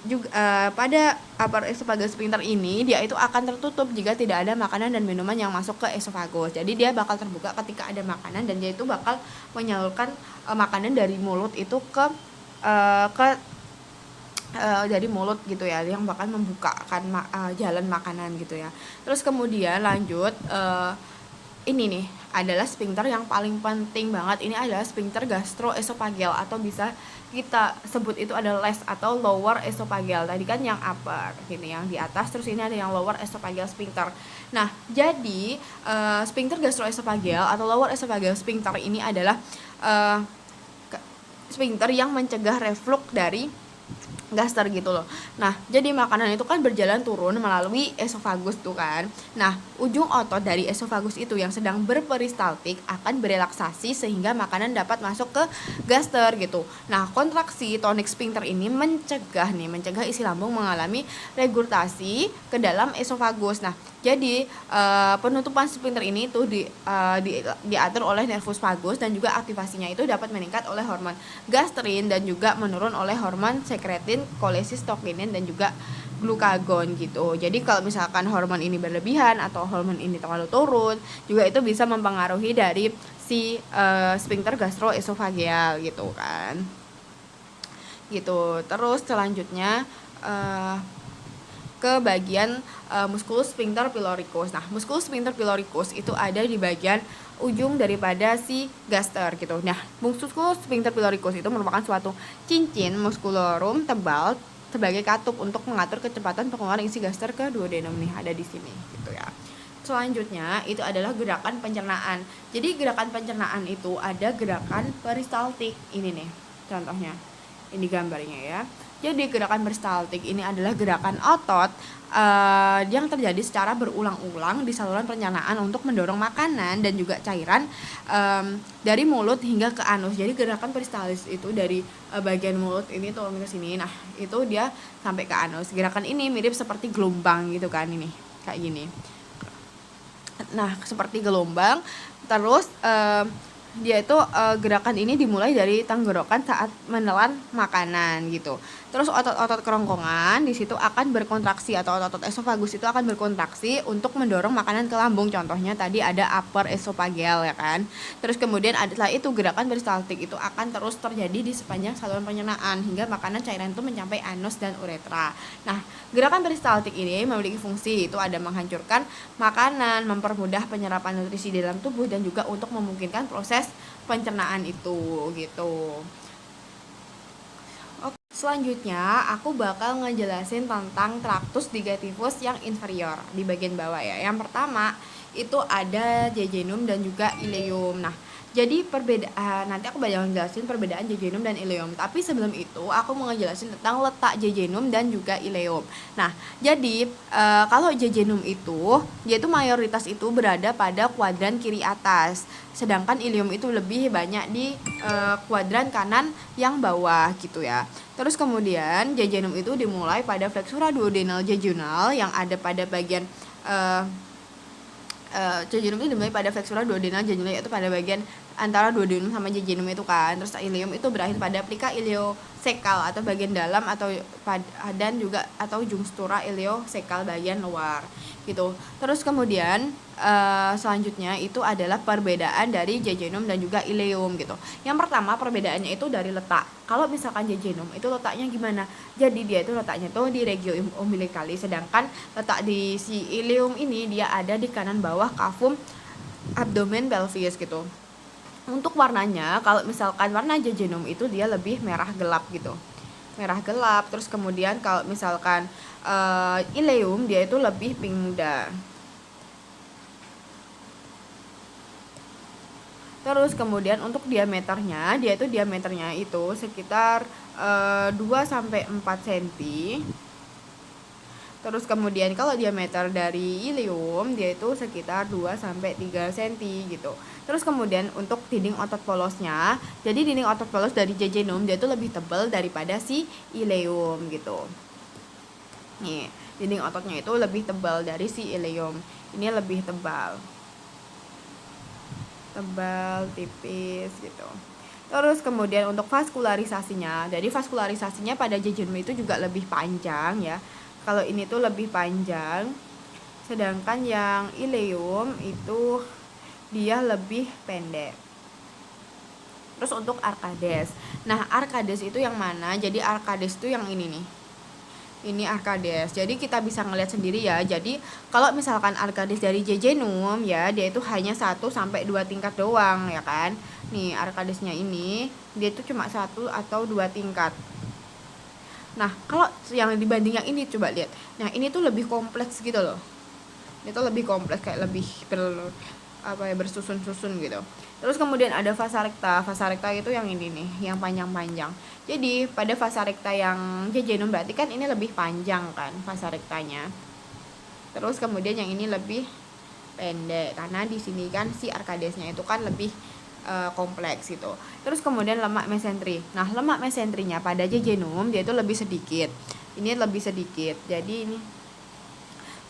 juga pada upper esophageal sphincter ini dia itu akan tertutup jika tidak ada makanan dan minuman yang masuk ke esofagus. Jadi dia bakal terbuka ketika ada makanan dan dia itu bakal menyalurkan makanan dari mulut itu ke dari mulut gitu ya, yang bakal membukakan jalan makanan gitu ya. Terus kemudian lanjut ini nih adalah sphincter yang paling penting banget. Ini adalah sphincter gastroesophageal atau bisa kita sebut itu adalah left atau lower esophageal. Tadi kan yang upper gini, yang di atas, terus ini ada yang lower esophageal sphincter. Nah, jadi sphincter gastroesophageal atau lower esophageal sphincter ini adalah sphincter yang mencegah reflux dari gaster gitu loh. Nah, jadi makanan itu kan berjalan turun melalui esofagus tuh kan. Nah, ujung otot dari esofagus itu yang sedang berperistaltik akan berelaksasi sehingga makanan dapat masuk ke gaster gitu. Nah, kontraksi tonic sphincter ini mencegah isi lambung mengalami regurgitasi ke dalam esofagus. Nah, jadi penutupan sphincter ini tuh diatur oleh nervus vagus dan juga aktivasinya itu dapat meningkat oleh hormon gastrin dan juga menurun oleh hormon sekretin, kolesistokinin dan juga glukagon gitu. Jadi kalau misalkan hormon ini berlebihan atau hormon ini terlalu turun, juga itu bisa mempengaruhi dari si sphincter gastroesophageal gitu kan. Gitu. Terus selanjutnya ke bagian musculus sphincter pyloricus. Nah, musculus sphincter pyloricus itu ada di bagian ujung daripada si gaster gitu. Nah, musculus sphincter pyloricus itu merupakan suatu cincin muskulorum tebal sebagai katup untuk mengatur kecepatan pengeluaran isi gaster ke duodenum nih, ada di sini gitu ya. Selanjutnya itu adalah gerakan pencernaan. Jadi gerakan pencernaan itu ada gerakan peristaltik ini nih contohnya. Ini gambarnya ya. Jadi gerakan peristaltik ini adalah gerakan otot yang terjadi secara berulang-ulang di saluran pencernaan untuk mendorong makanan dan juga cairan dari mulut hingga ke anus. Jadi gerakan peristalis itu dari bagian mulut ini turun ke sini. Nah, itu dia sampai ke anus. Gerakan ini mirip seperti gelombang gitu kan, ini kayak gini. Nah, seperti gelombang. Terus dia itu gerakan ini dimulai dari tenggorokan saat menelan makanan gitu. Terus otot-otot kerongkongan di situ akan berkontraksi atau otot-otot esofagus itu akan berkontraksi untuk mendorong makanan ke lambung. Contohnya tadi ada upper esophageal ya kan. Terus kemudian setelah itu gerakan peristaltik itu akan terus terjadi di sepanjang saluran pencernaan hingga makanan cairan itu mencapai anus dan uretra. Nah, gerakan peristaltik ini memiliki fungsi itu ada menghancurkan makanan, mempermudah penyerapan nutrisi di dalam tubuh dan juga untuk memungkinkan proses pencernaan itu gitu. Oke, selanjutnya aku bakal ngejelasin tentang tractus digestivus yang inferior di bagian bawah ya. Yang pertama itu ada jejunum dan juga ileum. Nah, jadi nanti aku bakal ngejelasin perbedaan jejunum dan ileum. Tapi sebelum itu aku mau ngejelasin tentang letak jejunum dan juga ileum. Nah, jadi kalau jejunum itu dia itu mayoritas itu berada pada kuadran kiri atas. Sedangkan ileum itu lebih banyak di kuadran kanan yang bawah gitu ya. Terus kemudian jejunum itu dimulai pada flexura duodenal jejunal yang ada pada bagian jejunum itu dimulai pada flexura duodenal jejunal, yaitu pada bagian antara duodenum sama jejunum itu kan. Terus ileum itu berakhir pada plika iliosekal atau bagian dalam atau dan juga atau jungstura iliosekal bagian luar gitu. Terus kemudian selanjutnya itu adalah perbedaan dari jejunum dan juga ileum gitu. Yang pertama perbedaannya itu dari letak. Kalau misalkan jejunum itu letaknya gimana? Jadi dia itu letaknya tuh di regio umbilicalis, sedangkan letak di si ileum ini dia ada di kanan bawah kavum abdomen pelvis gitu. Untuk warnanya, kalau misalkan warna jejunum itu dia lebih merah gelap gitu, merah gelap. Terus kemudian kalau misalkan ileum dia itu lebih pink muda. Terus kemudian untuk diameternya, dia itu diameternya itu sekitar 2 sampai 4 cm. Terus kemudian kalau diameter dari ileum dia itu sekitar 2 sampai 3 cm gitu. Terus kemudian untuk dinding otot polosnya, jadi dinding otot polos dari jejunum dia itu lebih tebal daripada si ileum gitu. Nih, dinding ototnya itu lebih tebal dari si ileum. Ini lebih tebal. Tebal, tipis gitu. Terus kemudian untuk vaskularisasinya, jadi vaskularisasinya pada jejunum itu juga lebih panjang ya. Kalau ini tuh lebih panjang, sedangkan yang ileum itu dia lebih pendek. Terus untuk arkades, nah arkades itu yang mana? Jadi arkades itu yang ini nih. Ini arkades. Jadi kita bisa ngelihat sendiri ya. Jadi kalau misalkan arkades dari jejunum ya, dia itu hanya 1 sampai 2 tingkat doang ya kan. Nih, arkadesnya ini dia itu cuma 1 atau 2 tingkat. Nah, kalau yang dibanding yang ini coba lihat. Nah, ini tuh lebih kompleks gitu loh. Ini tuh lebih kompleks, kayak lebih bersusun-susun gitu. Terus kemudian ada vasa recta. Vasa recta itu yang ini nih, yang panjang-panjang. Jadi pada vasa recta yang jejunum berarti kan ini lebih panjang kan vasa rectanya. Terus kemudian yang ini lebih pendek karena di sini kan si arkadesnya itu kan lebih kompleks gitu. Terus kemudian lemak mesentri. Nah, lemak mesentrinya pada jejunum dia itu lebih sedikit. Ini lebih sedikit. Jadi ini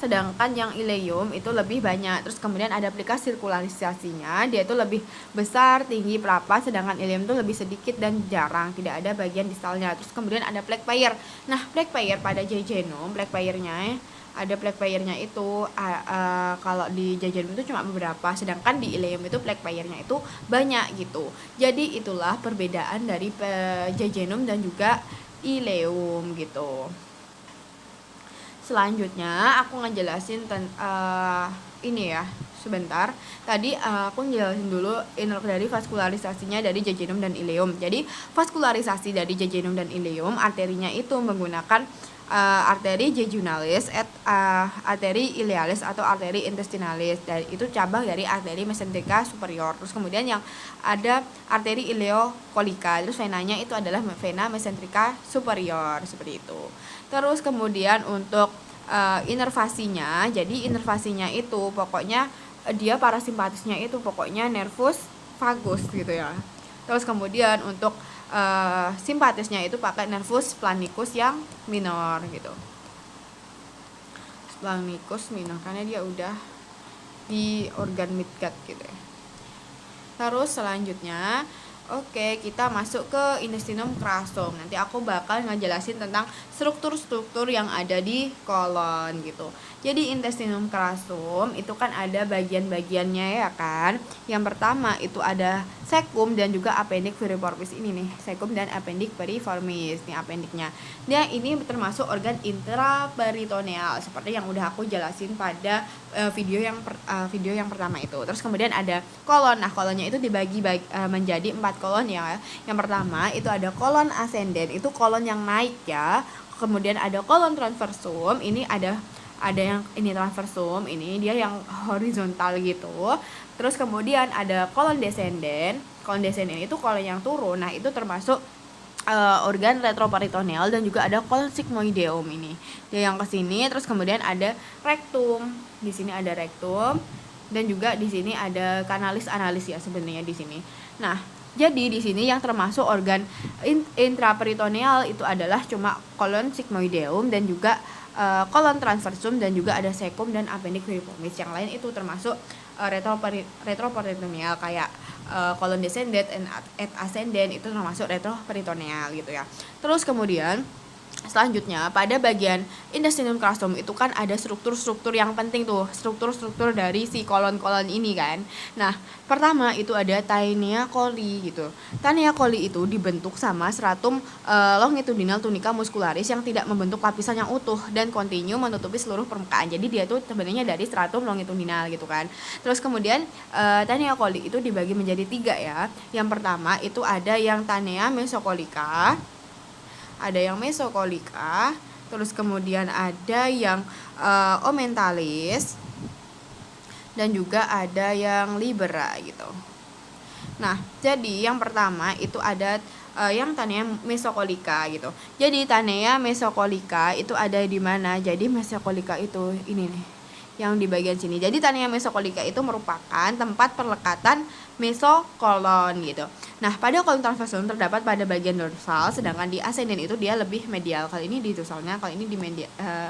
sedangkan yang ileum itu lebih banyak. Terus kemudian ada plica sirkularisasinya, dia itu lebih besar, tinggi, perapat, sedangkan ileum itu lebih sedikit dan jarang, tidak ada bagian distalnya. Terus kemudian ada plaque pair. Nah, plaque pair pada jejunum, plaque pairnya ada plaque pairnya itu kalau di jejunum itu cuma beberapa, sedangkan di ileum itu plaque pairnya itu banyak gitu. Jadi itulah perbedaan dari jejunum dan juga ileum gitu. Selanjutnya aku ngejelasin ini ya, sebentar. Tadi aku ngejelasin dulu dari vaskularisasinya dari jejunum dan ileum. Jadi vaskularisasi dari jejunum dan ileum, arterinya itu menggunakan arteri jejunalis, arteri ilealis atau arteri intestinalis. Dan itu cabang dari arteri mesenterica superior. Terus kemudian yang ada arteri ileokolika. Terus venanya itu adalah vena mesenterica superior, seperti itu. Terus kemudian untuk inervasinya, jadi inervasinya itu pokoknya dia parasimpatisnya itu pokoknya nervus vagus gitu ya. Terus kemudian untuk simpatisnya itu pakai nervus planicus yang minor gitu. Planicus minor karena dia udah di organ midgut gitu ya. Terus selanjutnya oke, kita masuk ke intestinum crassum. Nanti aku bakal ngejelasin tentang struktur-struktur yang ada di kolon gitu. Jadi intestinum crassum itu kan ada bagian-bagiannya ya kan. Yang pertama itu ada cecum dan juga appendix piriformis ini nih. Cecum dan appendix piriformis nih appendixnya. Dia ini termasuk organ intraperitoneal seperti yang udah aku jelasin pada video yang pertama itu. Terus kemudian ada kolon. Nah, kolonnya itu dibagi menjadi 4 kolon ya. Yang pertama itu ada kolon ascendent, itu kolon yang naik ya. Kemudian ada kolon transversum, ini ada yang ini transversum, ini dia yang horizontal gitu. Terus kemudian ada kolon descendent. Kolon descendent itu kolon yang turun. Nah, itu termasuk organ retroperitoneal dan juga ada kolon sigmoideum ini. Dia yang ke sini, terus kemudian ada rectum. Di sini ada rectum dan juga di sini ada kanalis analis ya sebenarnya di sini. Nah, jadi di sini yang termasuk organ intraperitoneal itu adalah cuma kolon sigmoideum dan juga kolon transversum dan juga ada sekum dan appendix piriformis. Yang lain itu termasuk retroperitoneal kayak kolon descendent and ascendant itu termasuk retroperitoneal gitu ya. Terus kemudian selanjutnya pada bagian intestinum crassum itu kan ada struktur-struktur yang penting tuh, struktur-struktur dari si kolon-kolon ini kan. Nah, pertama itu ada Taenia coli gitu. Taenia coli itu dibentuk sama stratum longitudinal tunica muscularis yang tidak membentuk lapisan yang utuh dan kontinu menutupi seluruh permukaan. Jadi dia tuh sebenarnya dari stratum longitudinal gitu kan. Terus kemudian Taenia coli itu dibagi menjadi 3 ya. Yang pertama itu ada yang Taenia mesocolica, ada yang mesokolika, terus kemudian ada yang omentalis, dan juga ada yang libera gitu. Nah, jadi yang pertama itu ada yang Taenia mesokolika gitu. Jadi Taenia mesokolika itu ada di mana? Jadi mesokolika itu ini nih, yang di bagian sini. Jadi Taenia mesokolika itu merupakan tempat perlekatan mesokolon gitu. Nah, pada kolon transversum terdapat pada bagian dorsal, sedangkan di ascendent itu dia lebih medial. Kali ini di dorsalnya, kali ini di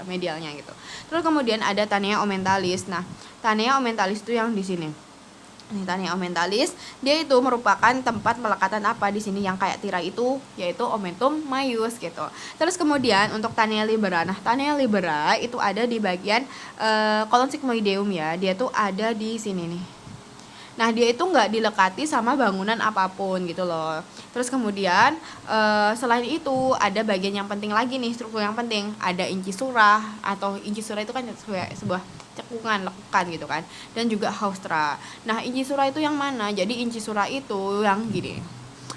medialnya gitu. Terus kemudian ada Taenia omentalis. Nah, Taenia omentalis itu yang di sini. Nih, Taenia omentalis, dia itu merupakan tempat pelekatan apa di sini yang kayak tirai itu, yaitu omentum maius gitu. Terus kemudian untuk Taenia libera. Nah, Taenia libera itu ada di bagian kolon sigmoideum ya. Dia tuh ada di sini nih. Nah, dia itu nggak dilekati sama bangunan apapun gitu loh. Terus kemudian selain itu ada bagian yang penting lagi nih, struktur yang penting. Ada incisura, atau incisura itu kan sebuah cekungan, lekukan gitu kan. Dan juga haustra. Nah, incisura itu yang mana? Jadi incisura itu yang gini,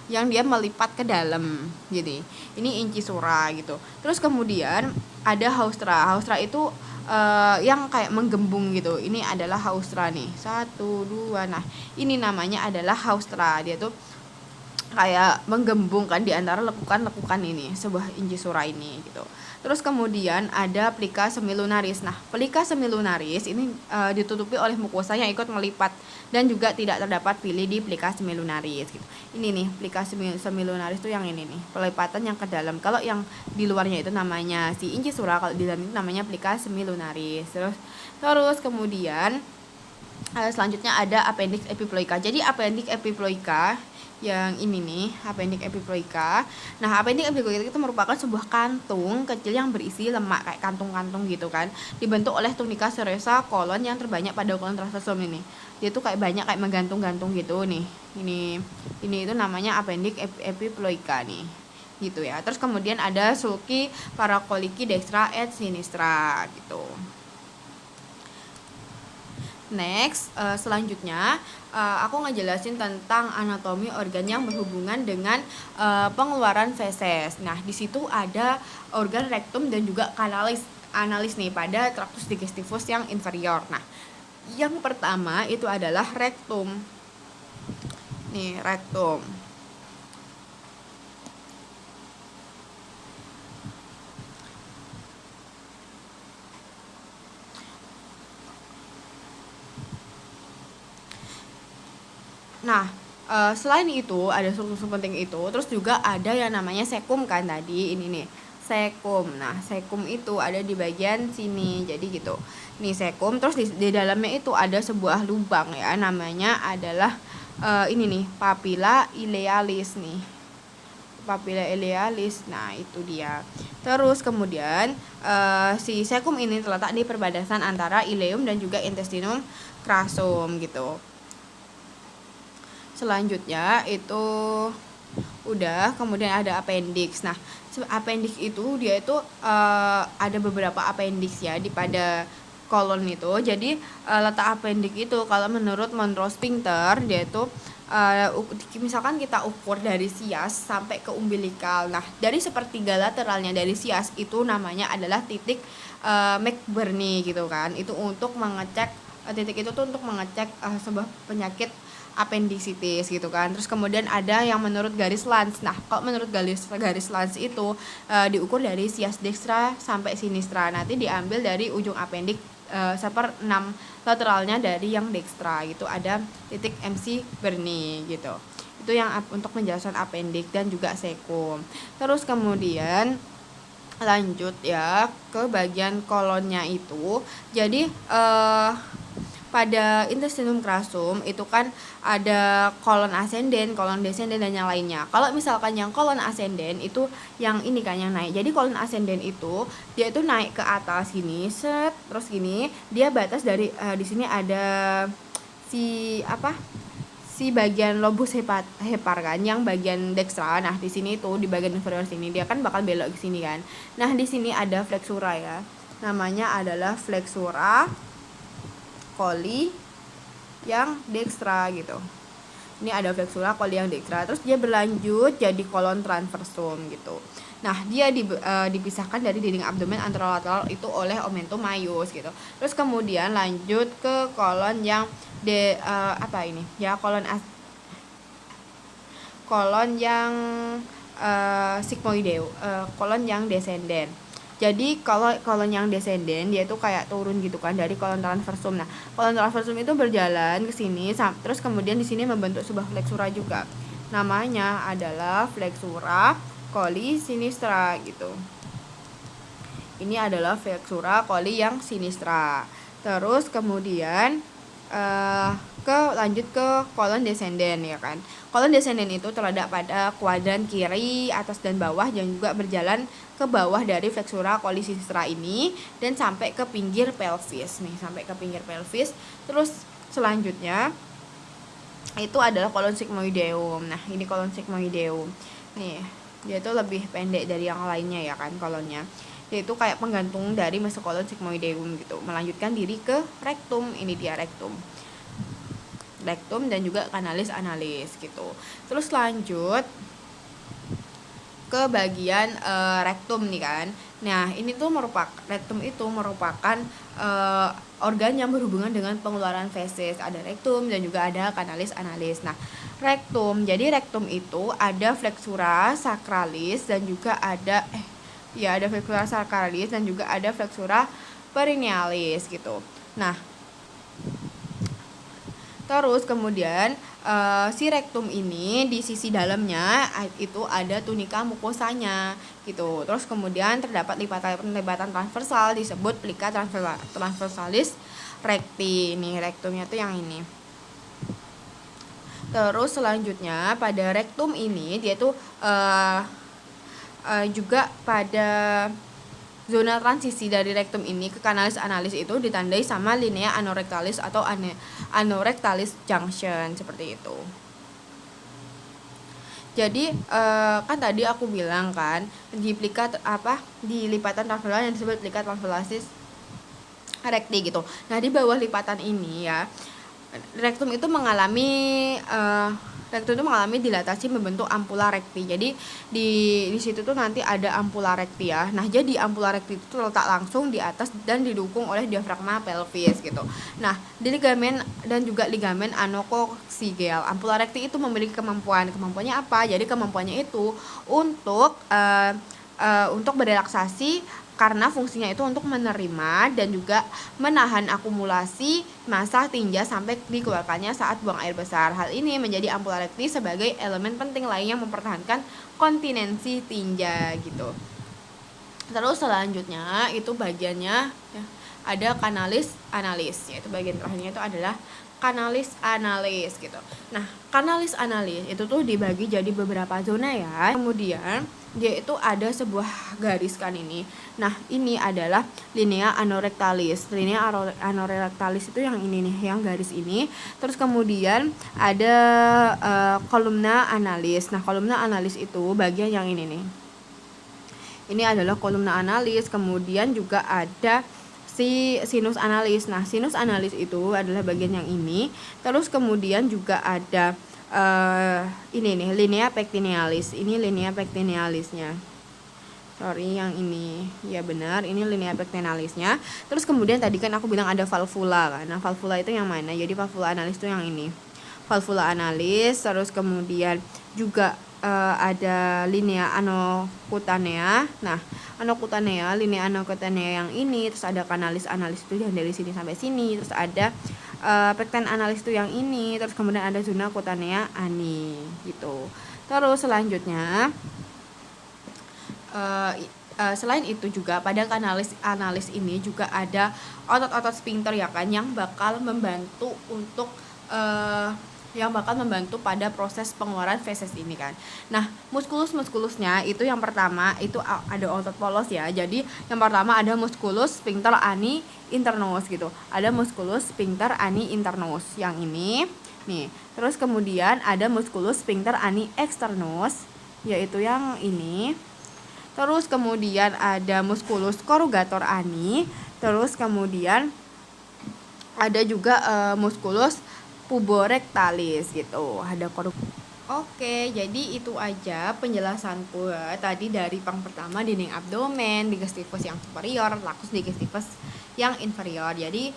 yang dia melipat ke dalam. Jadi ini incisura gitu. Terus kemudian ada haustra. Haustra itu yang kayak menggembung gitu. Ini adalah haustra nih. 1, 2. Nah, ini namanya adalah haustra. Dia tuh kayak menggembung kan di antara lekukan-lekukan ini, sebuah incisura ini gitu. Terus kemudian ada plica semilunaris. Nah, plica semilunaris ini ditutupi oleh mukosa yang ikut melipat dan juga tidak terdapat fili di plica semilunaris gitu. Ini nih, plica semilunaris itu yang ini nih, pelipatan yang ke dalam. Kalau yang di luarnya itu namanya si incisura, kalau di dalam itu namanya plica semilunaris. Terus kemudian selanjutnya ada appendix epiploica. Jadi appendix epiploica yang ini nih, appendix epiploica. Nah, appendix epiploica itu merupakan sebuah kantung kecil yang berisi lemak kayak kantung-kantung gitu kan. Dibentuk oleh tunica seriosa kolon yang terbanyak pada kolon transversum ini. Dia tuh kayak banyak kayak menggantung-gantung gitu nih. Ini itu namanya appendix epiploica nih. Gitu ya. Terus kemudian ada sulci paracoliki dextra et sinistra gitu. Next, selanjutnya aku ngejelasin tentang anatomi organ yang berhubungan dengan pengeluaran feses. Nah, di situ ada organ rektum dan juga analis nih pada tractus digestivus yang inferior. Nah, yang pertama itu adalah rektum. Nih, rektum. Nah, selain itu ada struktur penting itu, terus juga ada yang namanya sekum kan tadi, ini nih, sekum. Nah, sekum itu ada di bagian sini, jadi gitu. Nih sekum, terus di dalamnya itu ada sebuah lubang ya, namanya adalah ini nih, papilla ilealis nih. Papilla ilealis. Nah, itu dia. Terus kemudian si sekum ini terletak di perbatasan antara ileum dan juga intestinum crassum gitu. Selanjutnya itu udah, kemudian ada appendix. Nah, appendix itu dia itu ada beberapa appendix ya di pada kolon itu. Jadi letak appendix itu kalau menurut Monro Sphincter dia itu misalkan kita ukur dari sias sampai ke umbilikal. Nah, dari sepertiga lateralnya dari sias itu namanya adalah titik McBurney gitu kan. Itu untuk mengecek titik itu tuh untuk mengecek sebuah penyakit appendicitis gitu kan. Terus kemudian ada yang menurut garis Lanz. Nah, kalau menurut garis Lanz itu diukur dari sias dextra sampai sinistra. Nanti diambil dari ujung appendix 1/6 lateralnya dari yang dextra gitu. Ada titik MC Burney gitu. Itu yang untuk penjelasan appendix dan juga sekum. Terus kemudian Lanjut ya ke bagian kolonnya itu. Jadi pada intestinum crassum itu kan ada kolon ascendens, kolon descendens dan yang lainnya. Kalau misalkan yang kolon ascendens itu yang ini kan yang naik. Jadi kolon ascendens itu dia itu naik ke atas gini, set, terus gini, dia batas dari di sini ada si bagian lobus hepar kan, yang bagian dextra. Nah, di sini tuh di bagian inferior sini dia kan bakal belok ke sini kan. Nah, di sini ada flexura ya. Namanya adalah flexura coli yang dextra gitu. Ini ada flexura coli yang dextra. Terus dia berlanjut jadi kolon transversum gitu. Nah, dia dipisahkan dari dinding abdomen anterolateral itu oleh omentum maius gitu. Terus kemudian lanjut ke kolon yang kolon yang sigmoideo, kolon yang descendent. Jadi kalau kolon yang descendent dia tuh kayak turun gitu kan dari kolon transversum. Nah, kolon transversum itu berjalan ke sini terus kemudian di sini membentuk sebuah flexura juga. Namanya adalah flexura coli sinistra gitu. Ini adalah flexura coli yang sinistra. Terus kemudian lanjut ke kolon descendent ya kan. Kolon descendent itu terletak pada kuadran kiri, atas dan bawah yang juga berjalan ke bawah dari flexura coli sinistra ini dan sampai ke pinggir pelvis nih, sampai ke pinggir pelvis. Terus selanjutnya itu adalah kolon sigmoideum. Nah, ini kolon sigmoideum. Nih, dia itu lebih pendek dari yang lainnya ya kan kolonnya. Yaitu kayak penggantung dari mesokolon sigmoideum gitu. Melanjutkan diri ke rektum. Ini dia rektum dan juga kanalis analis gitu. Terus lanjut ke bagian rektum nih kan. Nah, ini tuh rektum itu merupakan organ yang berhubungan dengan pengeluaran feses. Ada rektum dan juga ada kanalis analis. Nah, jadi rektum itu ada flexura sacralis dan juga ada ada flexura sacralis dan juga ada flexura perinealis gitu. Nah, terus kemudian si rektum ini di sisi dalamnya itu ada tunika mukosanya gitu. Terus kemudian terdapat lipatan transversal disebut plica transversalis recti. Ini rektumnya tuh yang ini. Terus selanjutnya pada rektum ini dia tuh juga pada zona transisi dari rektum ini ke kanalis analis itu ditandai sama linea anorectalis atau anorectalis junction seperti itu. Jadi kan tadi aku bilang kan di lipatan transversal yang disebut plica transversalis recti gitu. Nah, di bawah lipatan ini ya rektum itu mengalami dilatasi membentuk ampula recti. Jadi di situ tuh nanti ada ampula recti ya. Nah, jadi ampula recti itu terletak langsung di atas dan didukung oleh diafragma pelvis gitu. Nah, di ligamen dan juga ligamen anokoksigel, ampula recti itu memiliki kemampuannya apa? Jadi kemampuannya itu untuk berelaksasi karena fungsinya itu untuk menerima dan juga menahan akumulasi massa tinja sampai dikeluarkannya saat buang air besar. Hal ini menjadi ampula recti sebagai elemen penting lain yang mempertahankan kontinensi tinja gitu. Terus selanjutnya itu bagiannya ada kanalis analis, yaitu bagian terakhirnya itu adalah kanalis analis gitu. Nah, kanalis analis itu tuh dibagi jadi beberapa zona ya. Kemudian dia itu ada sebuah garis kan ini. Nah, ini adalah linea anorectalis. Linea anorectalis itu yang ini nih, yang garis ini. Terus kemudian ada kolumna analis. Nah, kolumna analis itu bagian yang ini nih. Ini adalah kolumna analis. Kemudian juga ada si sinus analis. Nah, sinus analis itu adalah bagian yang ini. Terus kemudian juga ada ini nih, linea pectinealis. Ini linea pectinealisnya. Sorry, yang ini. Ya benar, ini linea pectinealisnya. Terus kemudian tadi kan aku bilang ada valvula kan. Nah, valvula itu yang mana? Jadi valvula analis itu yang ini. Valvula analis, terus kemudian juga ada linea anocutanea. Nah, linea anocutanea yang ini, terus ada kanalis analis itu yang dari sini sampai sini, terus ada pecten analis itu yang ini, terus kemudian ada zona cutanea ani gitu. Terus selanjutnya selain itu juga pada analis ini juga ada otot-otot sphincter ya kan, yang bakal membantu pada proses pengeluaran feses ini kan. Nah, muskulus-muskulusnya itu yang pertama itu ada otot polos ya. Jadi yang pertama ada musculus sphincter ani internus gitu. Ada musculus sphincter ani internus yang ini. Nih, terus kemudian ada musculus sphincter ani externus yaitu yang ini. Terus kemudian ada musculus corrugator ani. Terus kemudian ada juga musculus puborectalis gitu. Oke, jadi itu aja penjelasanku tadi dari yang pertama dinding abdomen, digestivus yang superior, lacus digestivus yang inferior. Jadi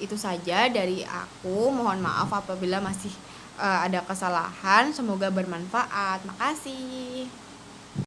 itu saja dari aku. Mohon maaf apabila masih ada kesalahan. Semoga bermanfaat. Makasih.